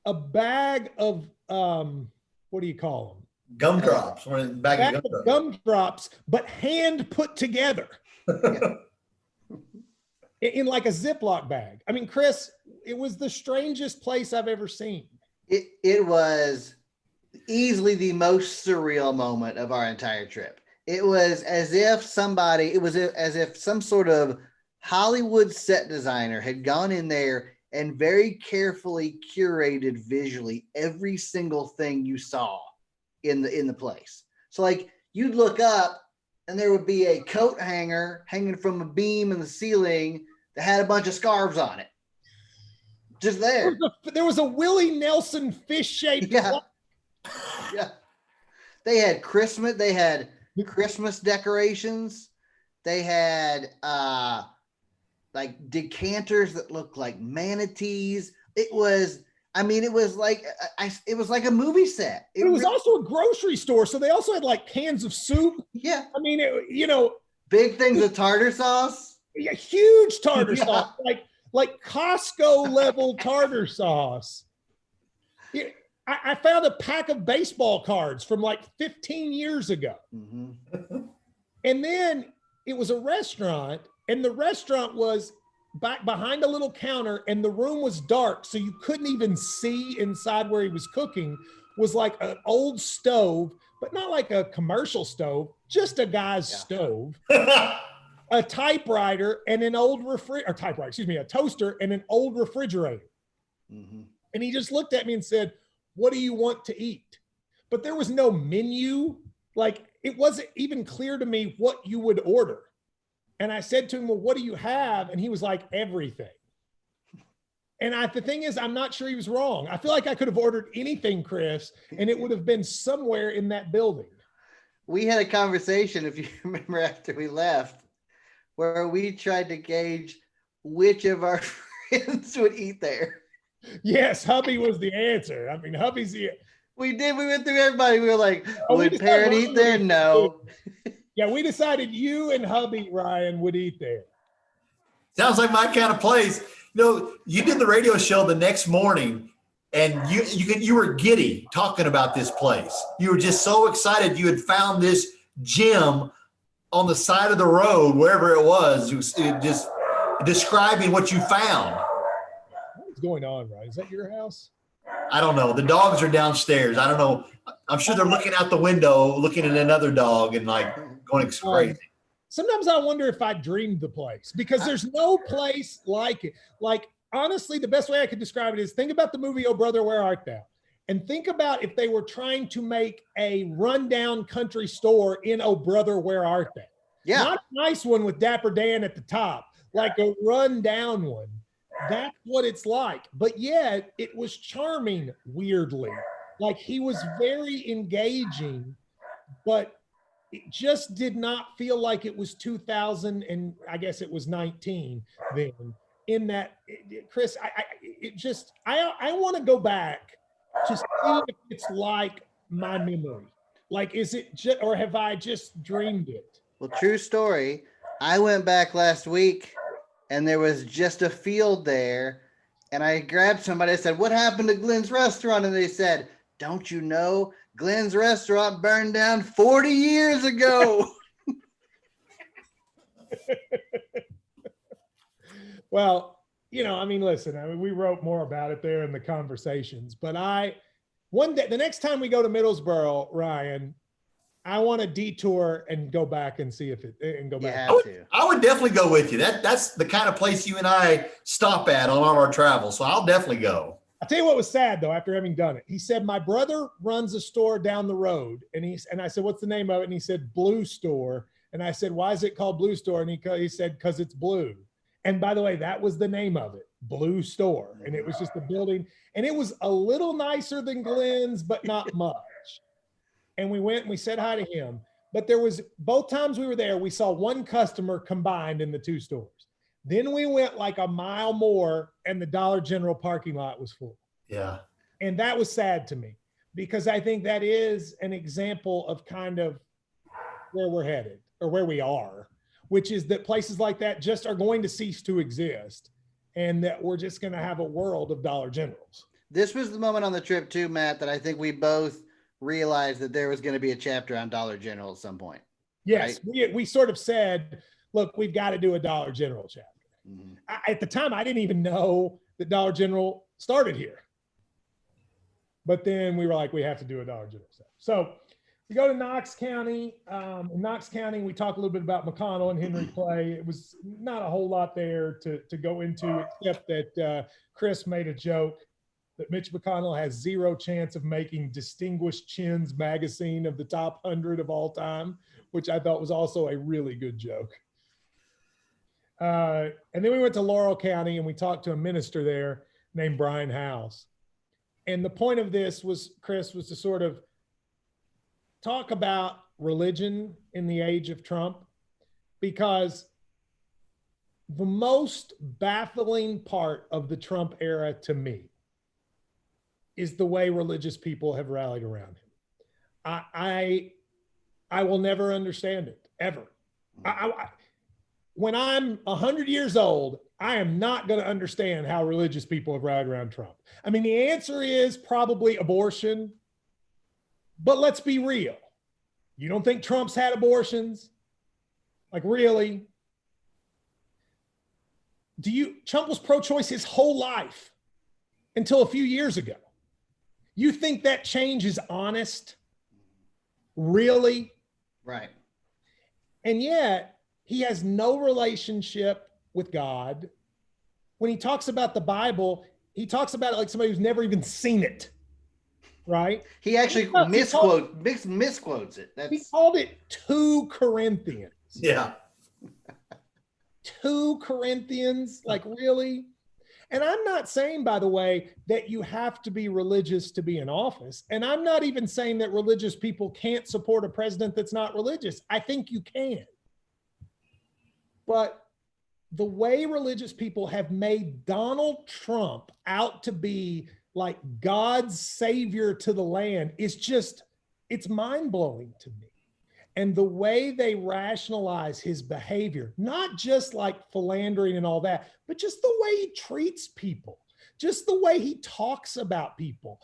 a bag of, what do you call them? Gumdrops. Bag of gumdrops, but hand put together in like a Ziploc bag. I mean, Chris, it was the strangest place I've ever seen. It was easily the most surreal moment of our entire trip. It was as if some sort of Hollywood set designer had gone in there and very carefully curated visually every single thing you saw in the place. So like you'd look up and there would be a coat hanger hanging from a beam in the ceiling that had a bunch of scarves on it. Just there. There was a Willie Nelson fish-shaped. Yeah. Yeah. They had Christmas decorations. They had like decanters that looked like manatees. It was like a movie set. It was also a grocery store, so they also had like cans of soup. Yeah. I mean, big things of tartar sauce. Yeah, huge tartar sauce, like Costco level tartar sauce. I found a pack of baseball cards from like 15 years ago. Mm-hmm. And then it was a restaurant, and the restaurant was back behind a little counter, and the room was dark, so you couldn't even see inside where he was cooking. Was like an old stove, but not like a commercial stove, just a guy's stove. A typewriter and an old a toaster and an old refrigerator. Mm-hmm. And he just looked at me and said, "What do you want to eat?" But there was no menu. Like it wasn't even clear to me what you would order. And I said to him, "Well, what do you have?" And he was like, "Everything." And the thing is, I'm not sure he was wrong. I feel like I could have ordered anything, Chris, and it would have been somewhere in that building. We had a conversation, if you remember, after we left, where we tried to gauge which of our friends would eat there. Yes, hubby was the answer. I mean, hubby's the. We did. We went through everybody. We were like, would Parrot eat there? No. Yeah, we decided you and hubby, Ryan, would eat there. Sounds like my kind of place. You did the radio show the next morning, and you were giddy talking about this place. You were just so excited you had found this gem on the side of the road, wherever it was. Just describing what you found. What's going on, Ryan? Is that your house? I don't know. The dogs are downstairs. I don't know. I'm sure they're looking out the window, looking at another dog and like going crazy. Sometimes I wonder if I dreamed the place, because there's no place like it. Like, honestly, the best way I could describe it is think about the movie, Oh Brother, Where Art Thou? And think about if they were trying to make a rundown country store in Oh Brother, Where Art Thou? Yeah. Not a nice one with Dapper Dan at the top, like a rundown one. That's what it's like. But yet it was charming, weirdly. Like he was very engaging, but it just did not feel like it was 2000 and I guess it was 19 then. In that, Chris, I want to go back to see if it's like my memory. Like, is it just, or have I just dreamed it? Well, true story. I went back last week and there was just a field there. And I grabbed somebody. I said, "What happened to Glenn's restaurant?" And they said, "Don't you know? Glenn's restaurant burned down 40 years ago." Well, I mean, listen, we wrote more about it there in the conversations, but one day, the next time we go to Middlesboro, Ryan, I want to detour and go back and see if and go back. I would definitely go with you. That's the kind of place you and I stop at on all our travels. So I'll definitely go. I'll tell you what was sad though, after having done it. He said, "My brother runs a store down the road." And I said, "What's the name of it?" And he said, "Blue Store." And I said, "Why is it called Blue Store?" And he said, "Because it's blue." And by the way, that was the name of it, Blue Store. And it was just a building. And it was a little nicer than Glenn's, but not much. And we went and we said hi to him. But there was, both times we were there, we saw one customer combined in the two stores. Then we went like a mile more and the Dollar General parking lot was full. Yeah. And that was sad to me because I think that is an example of kind of where we're headed or where we are, which is that places like that just are going to cease to exist and that we're just going to have a world of Dollar Generals. This was the moment on the trip too, Matt, that I think we both realized that there was going to be a chapter on Dollar General at some point. Yes, right? we sort of said, look, we've got to do a Dollar General chapter. Mm-hmm. At the time, I didn't even know that Dollar General started here. But then we were like, we have to do a Dollar General chapter. So we go to Knox County. In Knox County, we talk a little bit about McConnell and Henry Clay. It was not a whole lot there to go into, except that Chris made a joke that Mitch McConnell has zero chance of making Distinguished Chins magazine of the top 100 of all time, which I thought was also a really good joke. And then we went to Laurel County and we talked to a minister there named Brian House. And the point of this was, Chris, was to sort of talk about religion in the age of Trump, because the most baffling part of the Trump era to me is the way religious people have rallied around him. I will never understand it, ever. When I'm 100 years old, I am not going to understand how religious people have rallied around Trump. I mean, the answer is probably abortion, but let's be real. You don't think Trump's had abortions? Like, really? Trump was pro-choice his whole life until a few years ago. You think that change is honest? Really? Right. And yet he has no relationship with God. When he talks about the Bible, he talks about it like somebody who's never even seen it. Right? He actually misquotes it. He called it 2 Corinthians. Yeah. 2 Corinthians, like, really? And I'm not saying, by the way, that you have to be religious to be in office. And I'm not even saying that religious people can't support a president that's not religious. I think you can. But the way religious people have made Donald Trump out to be like God's savior to the land is just, it's mind-blowing to me. And the way they rationalize his behavior, not just like philandering and all that, but just the way he treats people, just the way he talks about people.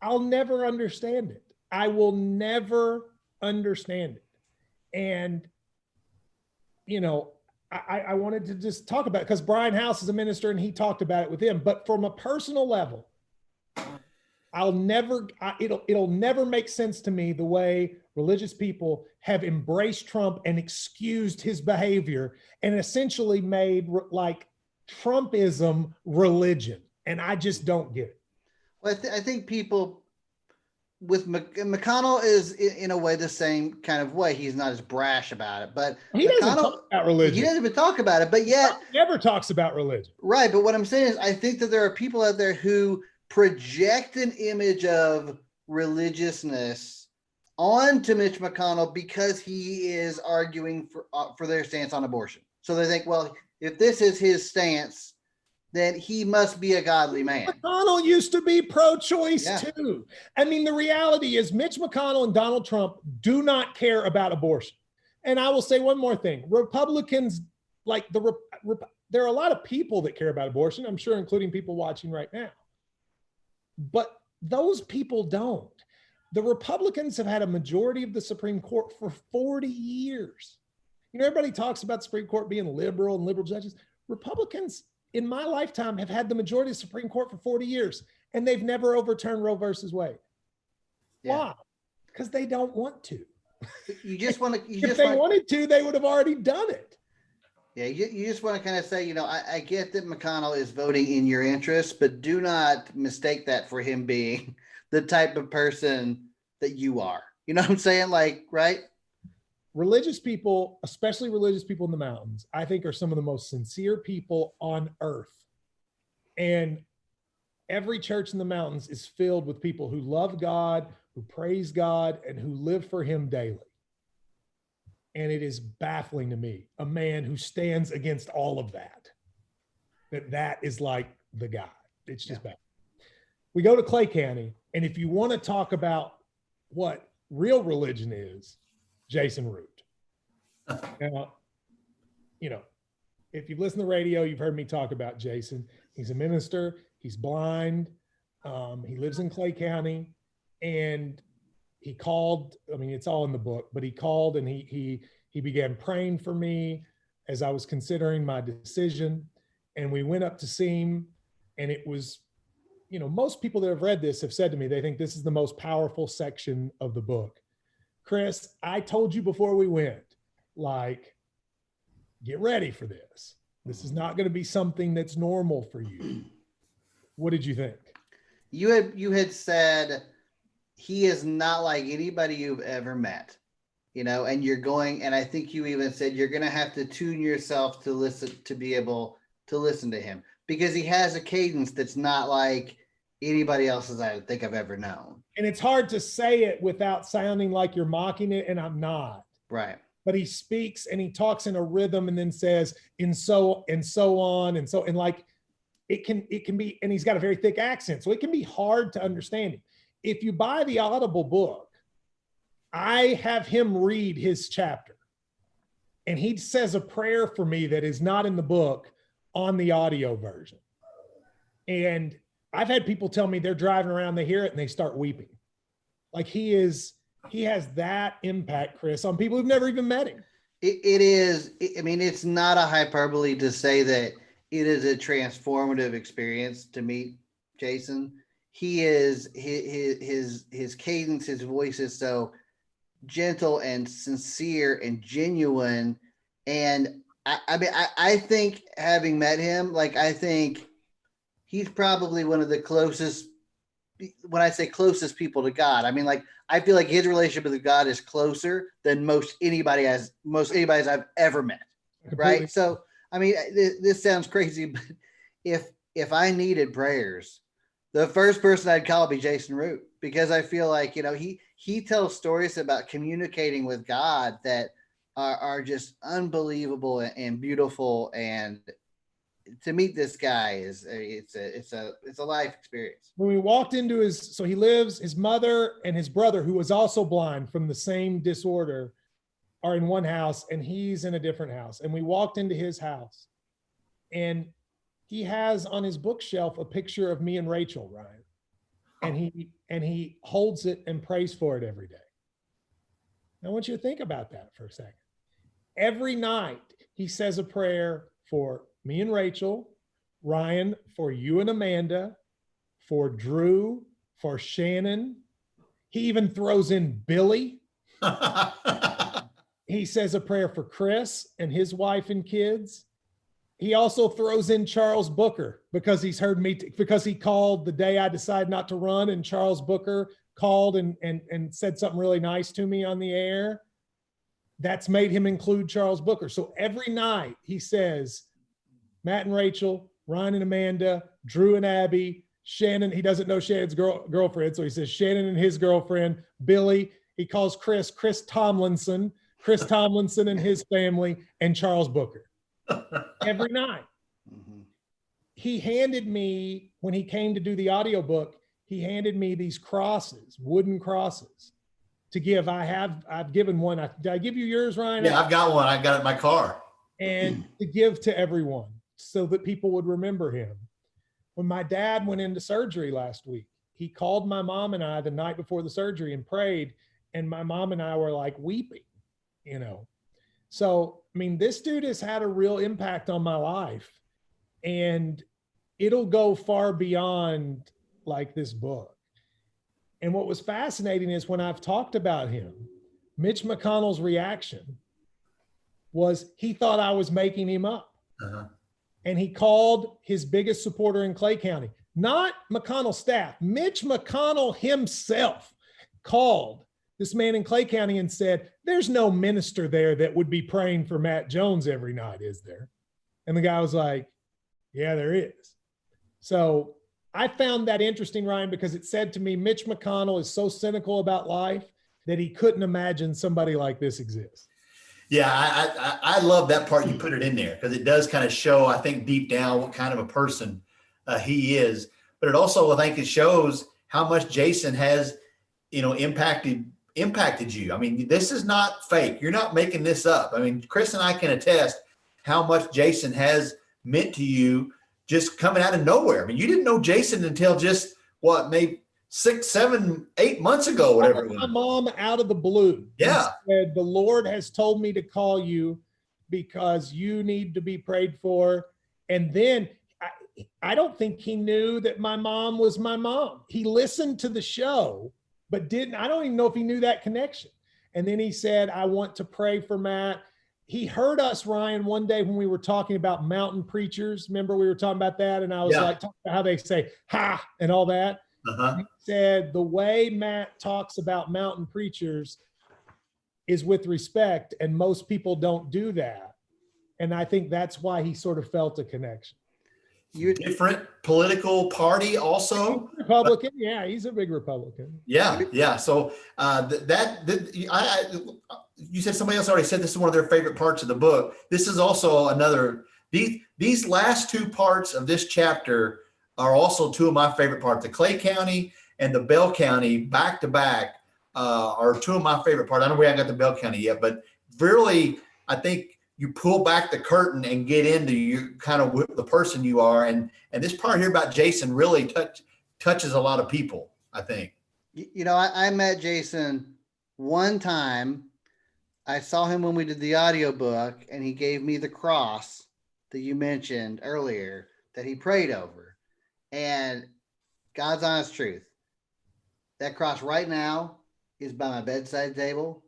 I'll never understand it. I will never understand it. And, I wanted to just talk about it because Brian House is a minister and he talked about it with him. But from a personal level, it'll never make sense to me the way religious people have embraced Trump and excused his behavior and essentially made like Trumpism religion. And I just don't get it. Well, I think people McConnell is in a way the same kind of way. He's not as brash about it, but he doesn't talk about religion. He doesn't even talk about it, but yet he never talks about religion. Right. But what I'm saying is I think that there are people out there who project an image of religiousness onto Mitch McConnell because he is arguing for their stance on abortion. So they think, well, if this is his stance, then he must be a godly man. McConnell used to be pro-choice too. I mean, the reality is Mitch McConnell and Donald Trump do not care about abortion. And I will say one more thing. Republicans, like there are a lot of people that care about abortion, I'm sure, including people watching right now. But those people don't. The Republicans have had a majority of the Supreme Court for 40 years. You know, everybody talks about the Supreme Court being liberal and liberal judges. Republicans in my lifetime have had the majority of the Supreme Court for 40 years, and they've never overturned Roe versus Wade. Yeah. Why? Because they don't want to. You just want to. If they wanted to, they would have already done it. Yeah, you just want to kind of say, you know, I get that McConnell is voting in your interest, but do not mistake that for him being the type of person that you are. You know what I'm saying? Like, right? Religious people, especially religious people in the mountains, I think are some of the most sincere people on earth. And every church in the mountains is filled with people who love God, who praise God, and who live for him daily. And it is baffling to me, a man who stands against all of that is like the guy. It's just bad. We go to Clay County, and if you want to talk about what real religion is, Jason Root. Now, you know, if you've listened to the radio, you've heard me talk about Jason. He's a minister. He's blind. He lives in Clay County, and he called. I mean, it's all in the book, but he called and he began praying for me as I was considering my decision. And we went up to see him, and it was, you know, most people that have read this have said to me they think this is the most powerful section of the book. Chris, I told you before we went, like, get ready for this. This is not going to be something that's normal for you. What did you think? You had said he is not like anybody you've ever met, you know, and you're going, and I think you even said you're going to have to tune yourself to listen, to be able to listen to him, because he has a cadence that's not like anybody else's I think I've ever known. And it's hard to say it without sounding like you're mocking it, and I'm not. Right. But he speaks and he talks in a rhythm and then says, and so on. And like, it can be, and he's got a very thick accent. So it can be hard to understand him. If you buy the Audible book, I have him read his chapter, and he says a prayer for me that is not in the book on the audio version. And I've had people tell me they're driving around, they hear it and they start weeping. Like he has that impact, Chris, on people who've never even met him. It is. I mean, it's not a hyperbole to say that it is a transformative experience to meet Jason. He is his cadence, his voice is so gentle and sincere and genuine. And I think having met him, like, I think he's probably one of the closest, when I say closest people to God, I mean, like, I feel like his relationship with God is closer than most anybody's I've ever met. Right. So, I mean, this sounds crazy, but if I needed prayers, the first person I'd call would be Jason Root, because I feel like, you know, he tells stories about communicating with God that are just unbelievable and beautiful. And to meet this guy it's a life experience. When we walked into his mother and his brother, who was also blind from the same disorder, are in one house and he's in a different house. And we walked into his house, and he has on his bookshelf a picture of me and Rachel, Ryan. And he holds it and prays for it every day. I want you to think about that for a second. Every night he says a prayer for me and Rachel, Ryan, for you and Amanda, for Drew, for Shannon. He even throws in Billy. He says a prayer for Chris and his wife and kids. He also throws in Charles Booker, because he's heard me, because he called the day I decided not to run, and Charles Booker called and said something really nice to me on the air, that's made him include Charles Booker. So every night he says, Matt and Rachel, Ryan and Amanda, Drew and Abby, Shannon. He doesn't know Shannon's girlfriend. So he says Shannon and his girlfriend, Billy. He calls Chris Tomlinson and his family, and Charles Booker every night. Mm-hmm. He handed me, when he came to do the audiobook, he handed me these crosses, wooden crosses to give. I've given one. Did I give you yours, Ryan? Yeah, I've got one. I got it in my car. And to give to everyone so that people would remember him. When my dad went into surgery last week, he called my mom and I the night before the surgery and prayed. And my mom and I were like weeping, you know? So, I mean, this dude has had a real impact on my life, and it'll go far beyond like this book. And what was fascinating is when I've talked about him, Mitch McConnell's reaction was he thought I was making him up. Uh-huh. And he called his biggest supporter in Clay County, not McConnell's staff. Mitch McConnell himself called this man in Clay County and said, there's no minister there that would be praying for Matt Jones every night, is there? And the guy was like, yeah, there is. So I found that interesting, Ryan, because it said to me, Mitch McConnell is so cynical about life that he couldn't imagine somebody like this exists. Yeah, I love that part you put it in there, because it does kind of show, I think, deep down what kind of a person he is. But it also, I think, it shows how much Jason has, impacted you. I mean, this is not fake. You're not making this up. I mean, Chris and I can attest how much Jason has meant to you just coming out of nowhere. I mean, you didn't know Jason until just maybe 6, 7, 8 months ago, whatever it was. My mom out of the blue. Yeah. Said, the Lord has told me to call you because you need to be prayed for. And then I don't think he knew that my mom was my mom. He listened to the show, but I don't even know if he knew that connection. And then he said, I want to pray for Matt. He heard us, Ryan, one day when we were talking about mountain preachers. Remember we were talking about that? And I was like, talking about how they say, ha, and all that. Uh-huh. He said, the way Matt talks about mountain preachers is with respect, and most people don't do that. And I think that's why he sort of felt a connection. Different political party also. Republican. Yeah, he's a big Republican. Yeah. So you said somebody else already said this is one of their favorite parts of the book. This is also another, these last two parts of this chapter are also two of my favorite parts. The Clay County and the Bell County back to back are two of my favorite parts. I know we haven't got the Bell County yet, but really, I think you pull back the curtain and get into you kind of the person you are. And this part here about Jason really touches a lot of people, I think. I met Jason one time. I saw him when we did the audiobook, and he gave me the cross that you mentioned earlier that he prayed over. And God's honest truth, that cross right now is by my bedside table.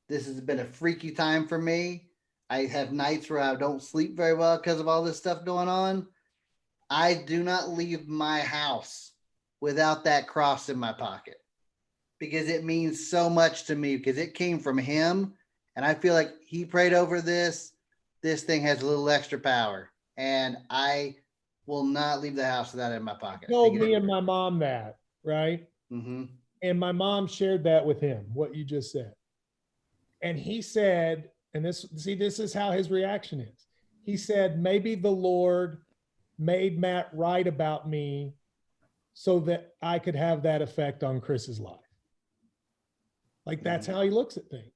This has been a freaky time for me. I have nights where I don't sleep very well because of all this stuff going on. I do not leave my house without that cross in my pocket, because it means so much to me, because it came from him. And I feel like he prayed over this. This thing has a little extra power, and I will not leave the house without it in my pocket. Told me and my mom that, right? Mm-hmm. And my mom shared that with him, what you just said. And he said, and this is how his reaction is. He said, maybe the Lord made Matt write about me so that I could have that effect on Chris's life. Like, that's how he looks at things.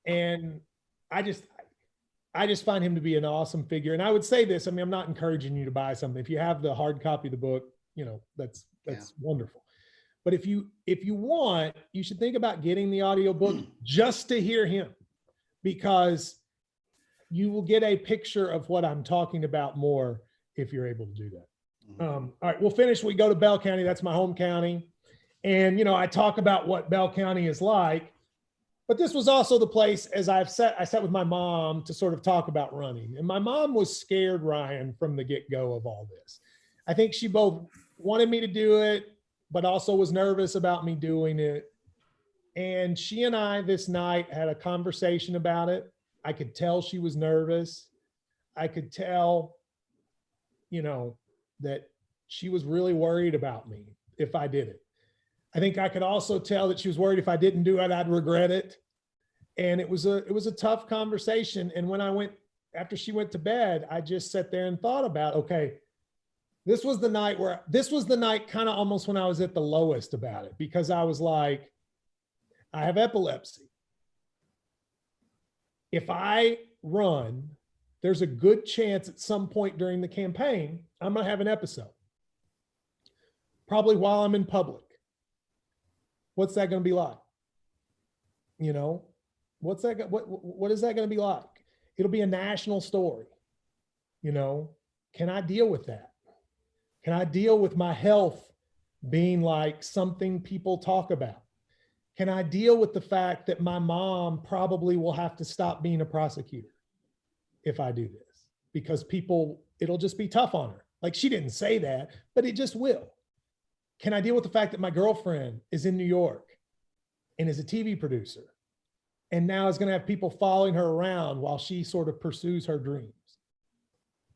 And I just find him to be an awesome figure. And I would say this, I mean, I'm not encouraging you to buy something. If you have the hard copy of the book, that's wonderful. But if you want, you should think about getting the audiobook just to hear him, because you will get a picture of what I'm talking about more if you're able to do that. All right, we'll finish. We go to Bell County. That's my home county. And, I talk about what Bell County is like, but this was also the place, as I sat with my mom to sort of talk about running. And my mom was scared, Ryan, from the get-go of all this. I think she both wanted me to do it, but also was nervous about me doing it. And she and I this night had a conversation about it. I could tell she was nervous. I could tell, that she was really worried about me if I did it. I think I could also tell that she was worried if I didn't do it, I'd regret it. And it was a tough conversation. And when after she went to bed, I just sat there and thought about, okay, this was the night kind of almost when I was at the lowest about it, because I was like, I have epilepsy. If I run, there's a good chance at some point during the campaign, I'm going to have an episode. Probably while I'm in public. What's that going to be like? What is that going to be like? It'll be a national story. Can I deal with that? Can I deal with my health being like something people talk about? Can I deal with the fact that my mom probably will have to stop being a prosecutor if I do this? Because it'll just be tough on her. Like, she didn't say that, but it just will. Can I deal with the fact that my girlfriend is in New York and is a TV producer and now is going to have people following her around while she sort of pursues her dreams?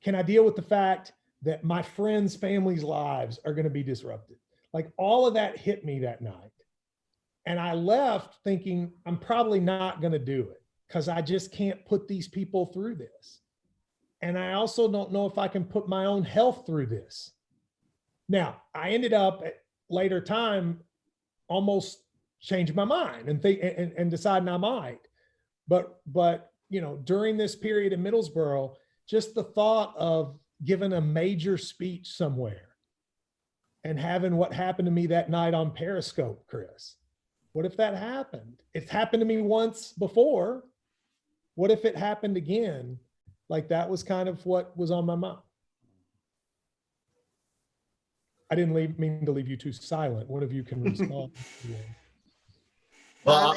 Can I deal with the fact that my friends' families' lives are going to be disrupted? Like, all of that hit me that night. And I left thinking, I'm probably not going to do it because I just can't put these people through this. And I also don't know if I can put my own health through this. Now, I ended up at later time almost changing my mind and deciding I might. But during this period in Middlesboro, just the thought of giving a major speech somewhere and having what happened to me that night on Periscope, Chris. What if that happened? It's happened to me once before. What if it happened again? Like, that was kind of what was on my mind. I didn't mean to leave you too silent. One of you can respond. Well,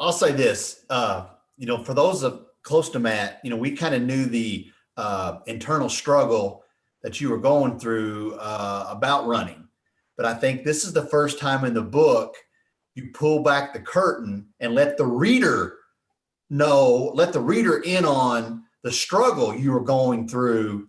I'll say this. For those close to Matt, we kind of knew the internal struggle that you were going through about running. But I think this is the first time in the book you pull back the curtain and let the reader in on the struggle you were going through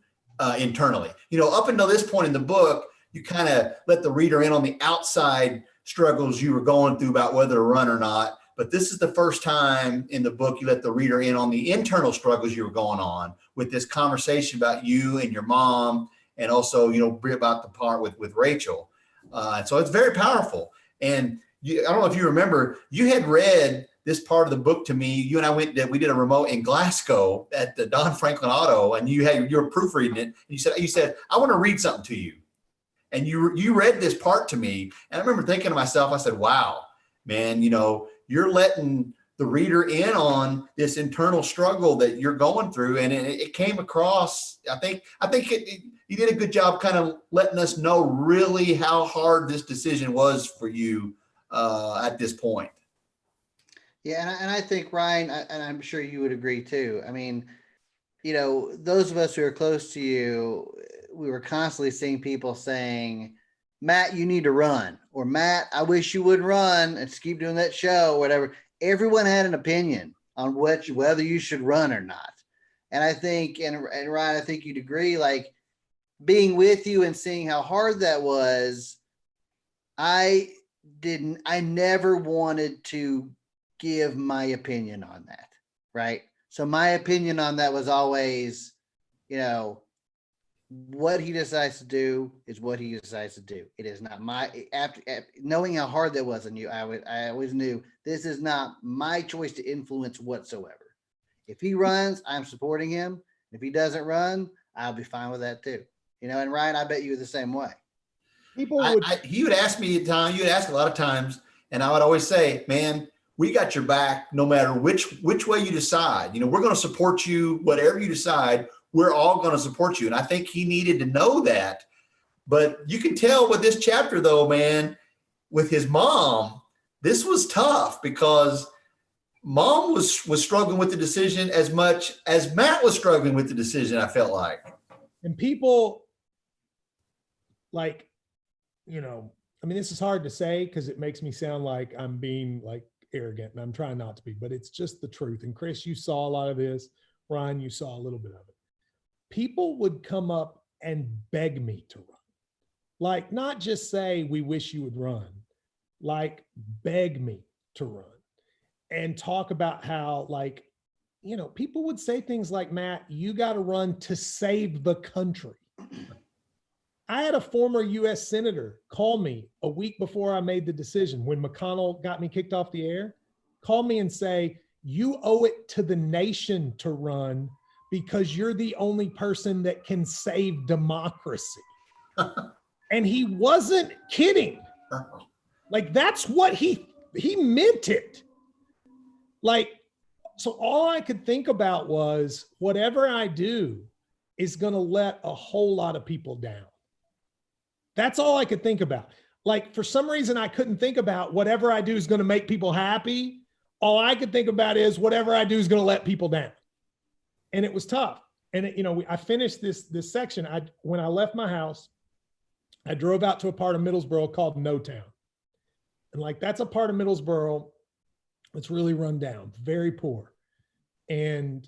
internally. Up until this point in the book, you kind of let the reader in on the outside struggles you were going through about whether to run or not. But this is the first time in the book you let the reader in on the internal struggles you were going on with this conversation about you and your mom, and also, about the part with Rachel. So it's very powerful. And I don't know if you remember, you had read this part of the book to me. You and I we did a remote in Glasgow at the Don Franklin Auto, and you were proofreading it. And you said, I want to read something to you. And you read this part to me. And I remember thinking to myself, I said, wow, man, you're letting the reader in on this internal struggle that you're going through. And it came across, I think you did a good job kind of letting us know really how hard this decision was for you at this point. Yeah. And I think, Ryan, and I'm sure you would agree too. I mean, those of us who are close to you, we were constantly seeing people saying, Matt, you need to run, or Matt, I wish you would run and just keep doing that show, or whatever. Everyone had an opinion on whether you should run or not. And I think, and Ryan, I think you'd agree, like, being with you and seeing how hard that was, I never wanted to give my opinion on that. Right. So my opinion on that was always, what he decides to do is what he decides to do. It is not after knowing how hard that was on you, I always knew this is not my choice to influence whatsoever. If he runs, I'm supporting him. If he doesn't run, I'll be fine with that too. And Ryan, I bet you were the same way. He would ask me you would ask a lot of times, and I would always say, man, we got your back no matter which way you decide. We're going to support you, whatever you decide. We're all going to support you. And I think he needed to know that. But you can tell with this chapter, though, man, with his mom, this was tough because mom was struggling with the decision as much as Matt was struggling with the decision, I felt like. And people, I mean, this is hard to say because it makes me sound like I'm being like arrogant, and I'm trying not to be, but it's just the truth. And Chris, you saw a lot of this. Ryan, you saw a little bit of it. People would come up and beg me to run. Like, not just say, we wish you would run, like beg me to run and talk about how, like, you know, people would say things like, Matt, you got to run to save the country. I had a former US Senator call me a week before I made the decision when McConnell got me kicked off the air, call me and say, you owe it to the nation to run because you're the only person that can save democracy. And he wasn't kidding. Like, that's what he meant it. Like, so all I could think about was whatever I do is going to let a whole lot of people down. That's all I could think about. Like, for some reason, I couldn't think about whatever I do is going to make people happy. All I could think about is whatever I do is going to let people down. And it was tough. And it, you know, I finished this section. When I left my house, I drove out to a part of Middlesboro called No Town. And like, that's a part of Middlesboro that's really run down, very poor. And,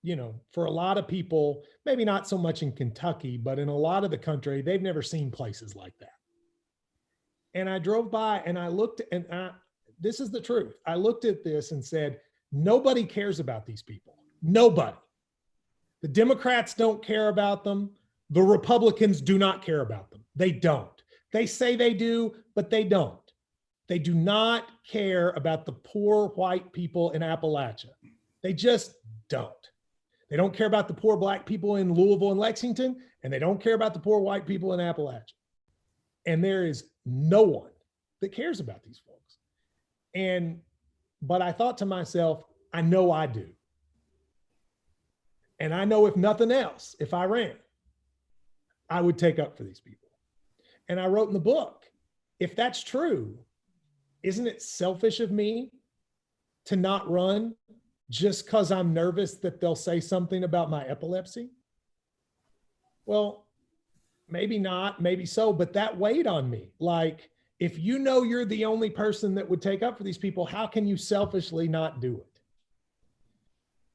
you know, for a lot of people, maybe not so much in Kentucky, but in a lot of the country, they've never seen places like that. And I drove by and I looked, and this is the truth. I looked at this and said, nobody cares about these people. Nobody. The Democrats don't care about them. The Republicans do not care about them. They don't. They say they do, but they don't. They do not care about the poor white people in Appalachia. They just don't. They don't care about the poor black people in Louisville and Lexington, and they don't care about the poor white people in Appalachia. And there is no one that cares about these folks. But I thought to myself, I know I do. And I know if nothing else, if I ran, I would take up for these people. And I wrote in the book, if that's true, isn't it selfish of me to not run just because I'm nervous that they'll say something about my epilepsy? Well, maybe not, maybe so, but that weighed on me. Like, if you know you're the only person that would take up for these people, how can you selfishly not do it?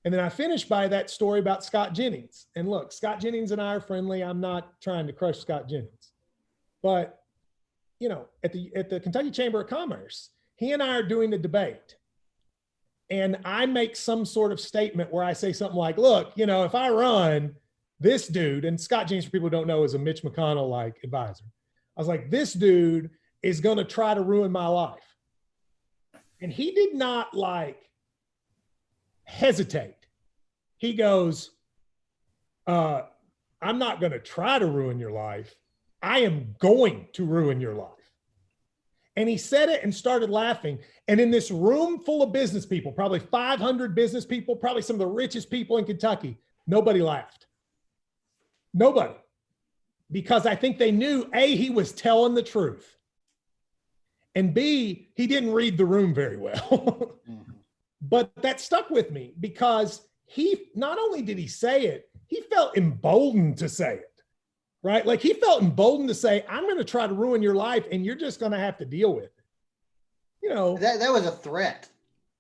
And then I finished by that story about Scott Jennings. And look, Scott Jennings and I are friendly. I'm not trying to crush Scott Jennings. But, you know, at the Kentucky Chamber of Commerce, he and I are doing a debate. And I make some sort of statement where I say something like, look, you know, if I run, this dude, and Scott Jennings, for people who don't know, is a Mitch McConnell like advisor. I was like, this dude is going to try to ruin my life. And he did not like hesitate. He goes, I'm not going to try to ruin your life. I am going to ruin your life. And he said it and started laughing. And in this room full of business people, probably 500 business people, probably some of the richest people in Kentucky, nobody laughed. Nobody. Because I think they knew, A, he was telling the truth. And B, he didn't read the room very well. But that stuck with me because he, not only did he say it, he felt emboldened to say it, right? Like, he felt emboldened to say, I'm going to try to ruin your life and you're just going to have to deal with it. You know, that was a threat.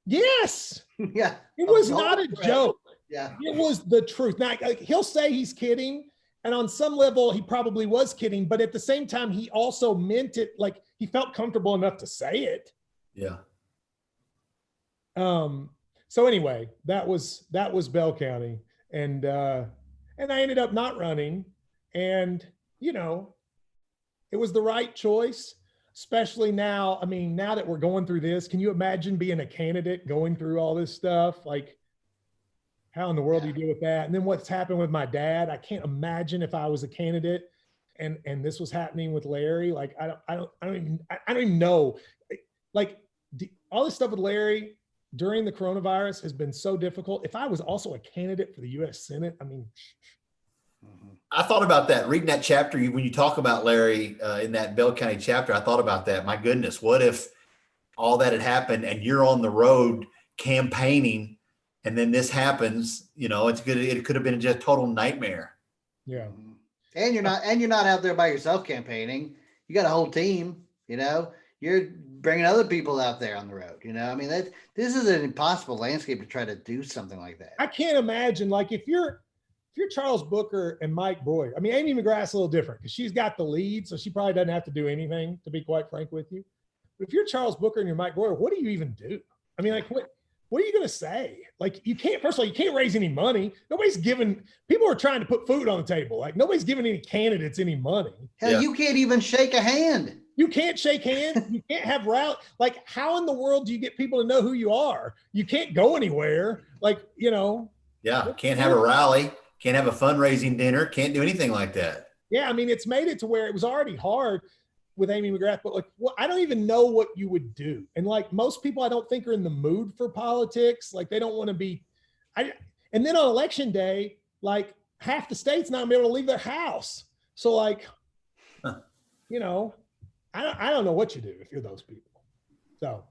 Yes. Yeah. It was not a joke. Yeah. It was the truth. Now, he'll say he's kidding. And on some level, he probably was kidding. But at the same time, he also meant it. Like, he felt comfortable enough to say it. Yeah. So anyway, that was Bell County. And I ended up not running. And, you know, it was the right choice, especially now. I mean, now that we're going through this, can you imagine being a candidate going through all this stuff? Like, how in the world do you deal with that? And then what's happened with my dad? I can't imagine if I was a candidate and this was happening with Larry. Like, I don't even know. Like, all this stuff with Larry during the coronavirus has been so difficult. If I was also a candidate for the U.S. Senate, I mean, I thought about that reading that chapter. When you talk about Larry in that Bell County chapter, I thought about that. My goodness, what if all that had happened and you're on the road campaigning and then this happens? You know, it's good. It could have been just a total nightmare. Yeah. And you're not out there by yourself campaigning. You got a whole team. You know, you're bringing other people out there on the road. You know, I mean, this is an impossible landscape to try to do something like that. I can't imagine, like, if you're Charles Booker and Mike Brewer. I mean, Amy McGrath's a little different because she's got the lead, so she probably doesn't have to do anything, to be quite frank with you. But if you're Charles Booker and you're Mike Brewer, what do you even do? I mean, like, what are you going to say? Like, you can't, first of all, you can't raise any money. Nobody's giving, people are trying to put food on the table. Like, nobody's giving any candidates any money. Hell, you can't even shake a hand. You can't shake hands. You can't have rally. Like, how in the world do you get people to know who you are? You can't go anywhere. Like, you know. Yeah, can't have a rally. Can't have a fundraising dinner. Can't do anything like that. Yeah, I mean, it's made it to where it was already hard with Amy McGrath, but like, I don't even know what you would do. And like most people, I don't think are in the mood for politics. Like they don't want to be. And then on election day, like half the state's not gonna be able to leave their house. So like, you know, I don't know what you do if you're those people. So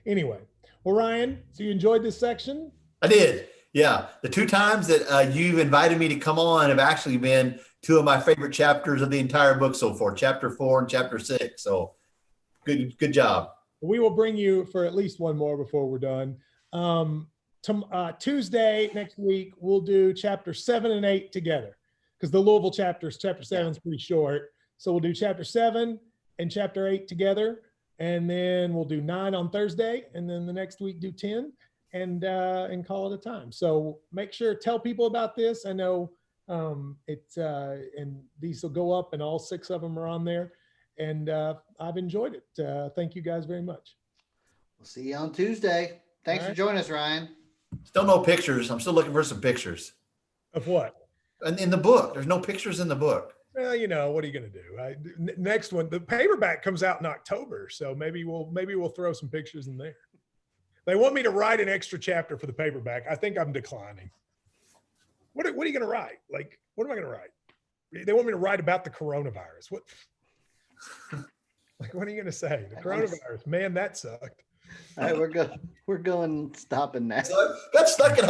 anyway, well, Ryan, so you enjoyed this section? I did. Yeah. The 2 times that you've invited me to come on have actually been 2 of my favorite chapters of the entire book so far, chapter 4 and chapter 6. So good job. We will bring you for at least one more before we're done. Tuesday next week, we'll do chapter 7 and 8 together because the Louisville chapter 7 is pretty short. So we'll do chapter 7 and chapter 8 together. And then we'll do 9 on Thursday. And then the next week do 10 and call it a time. So make sure, tell people about this. I know and these will go up and all 6 of them are on there. And I've enjoyed it. Thank you guys very much. We'll see you on Tuesday. Thanks for joining us, Ryan. Still no pictures. I'm still looking for some pictures. Of what? In the book. There's no pictures in the book. Well, you know, what are you going to do? Next one, the paperback comes out in October. So maybe we'll throw some pictures in there. They want me to write an extra chapter for the paperback. I think I'm declining. What are you going to write? Like, what am I going to write? They want me to write about the coronavirus. What? Like, what are you going to say? The coronavirus, man, that sucked. All right, we're going stopping now. So got stuck at home.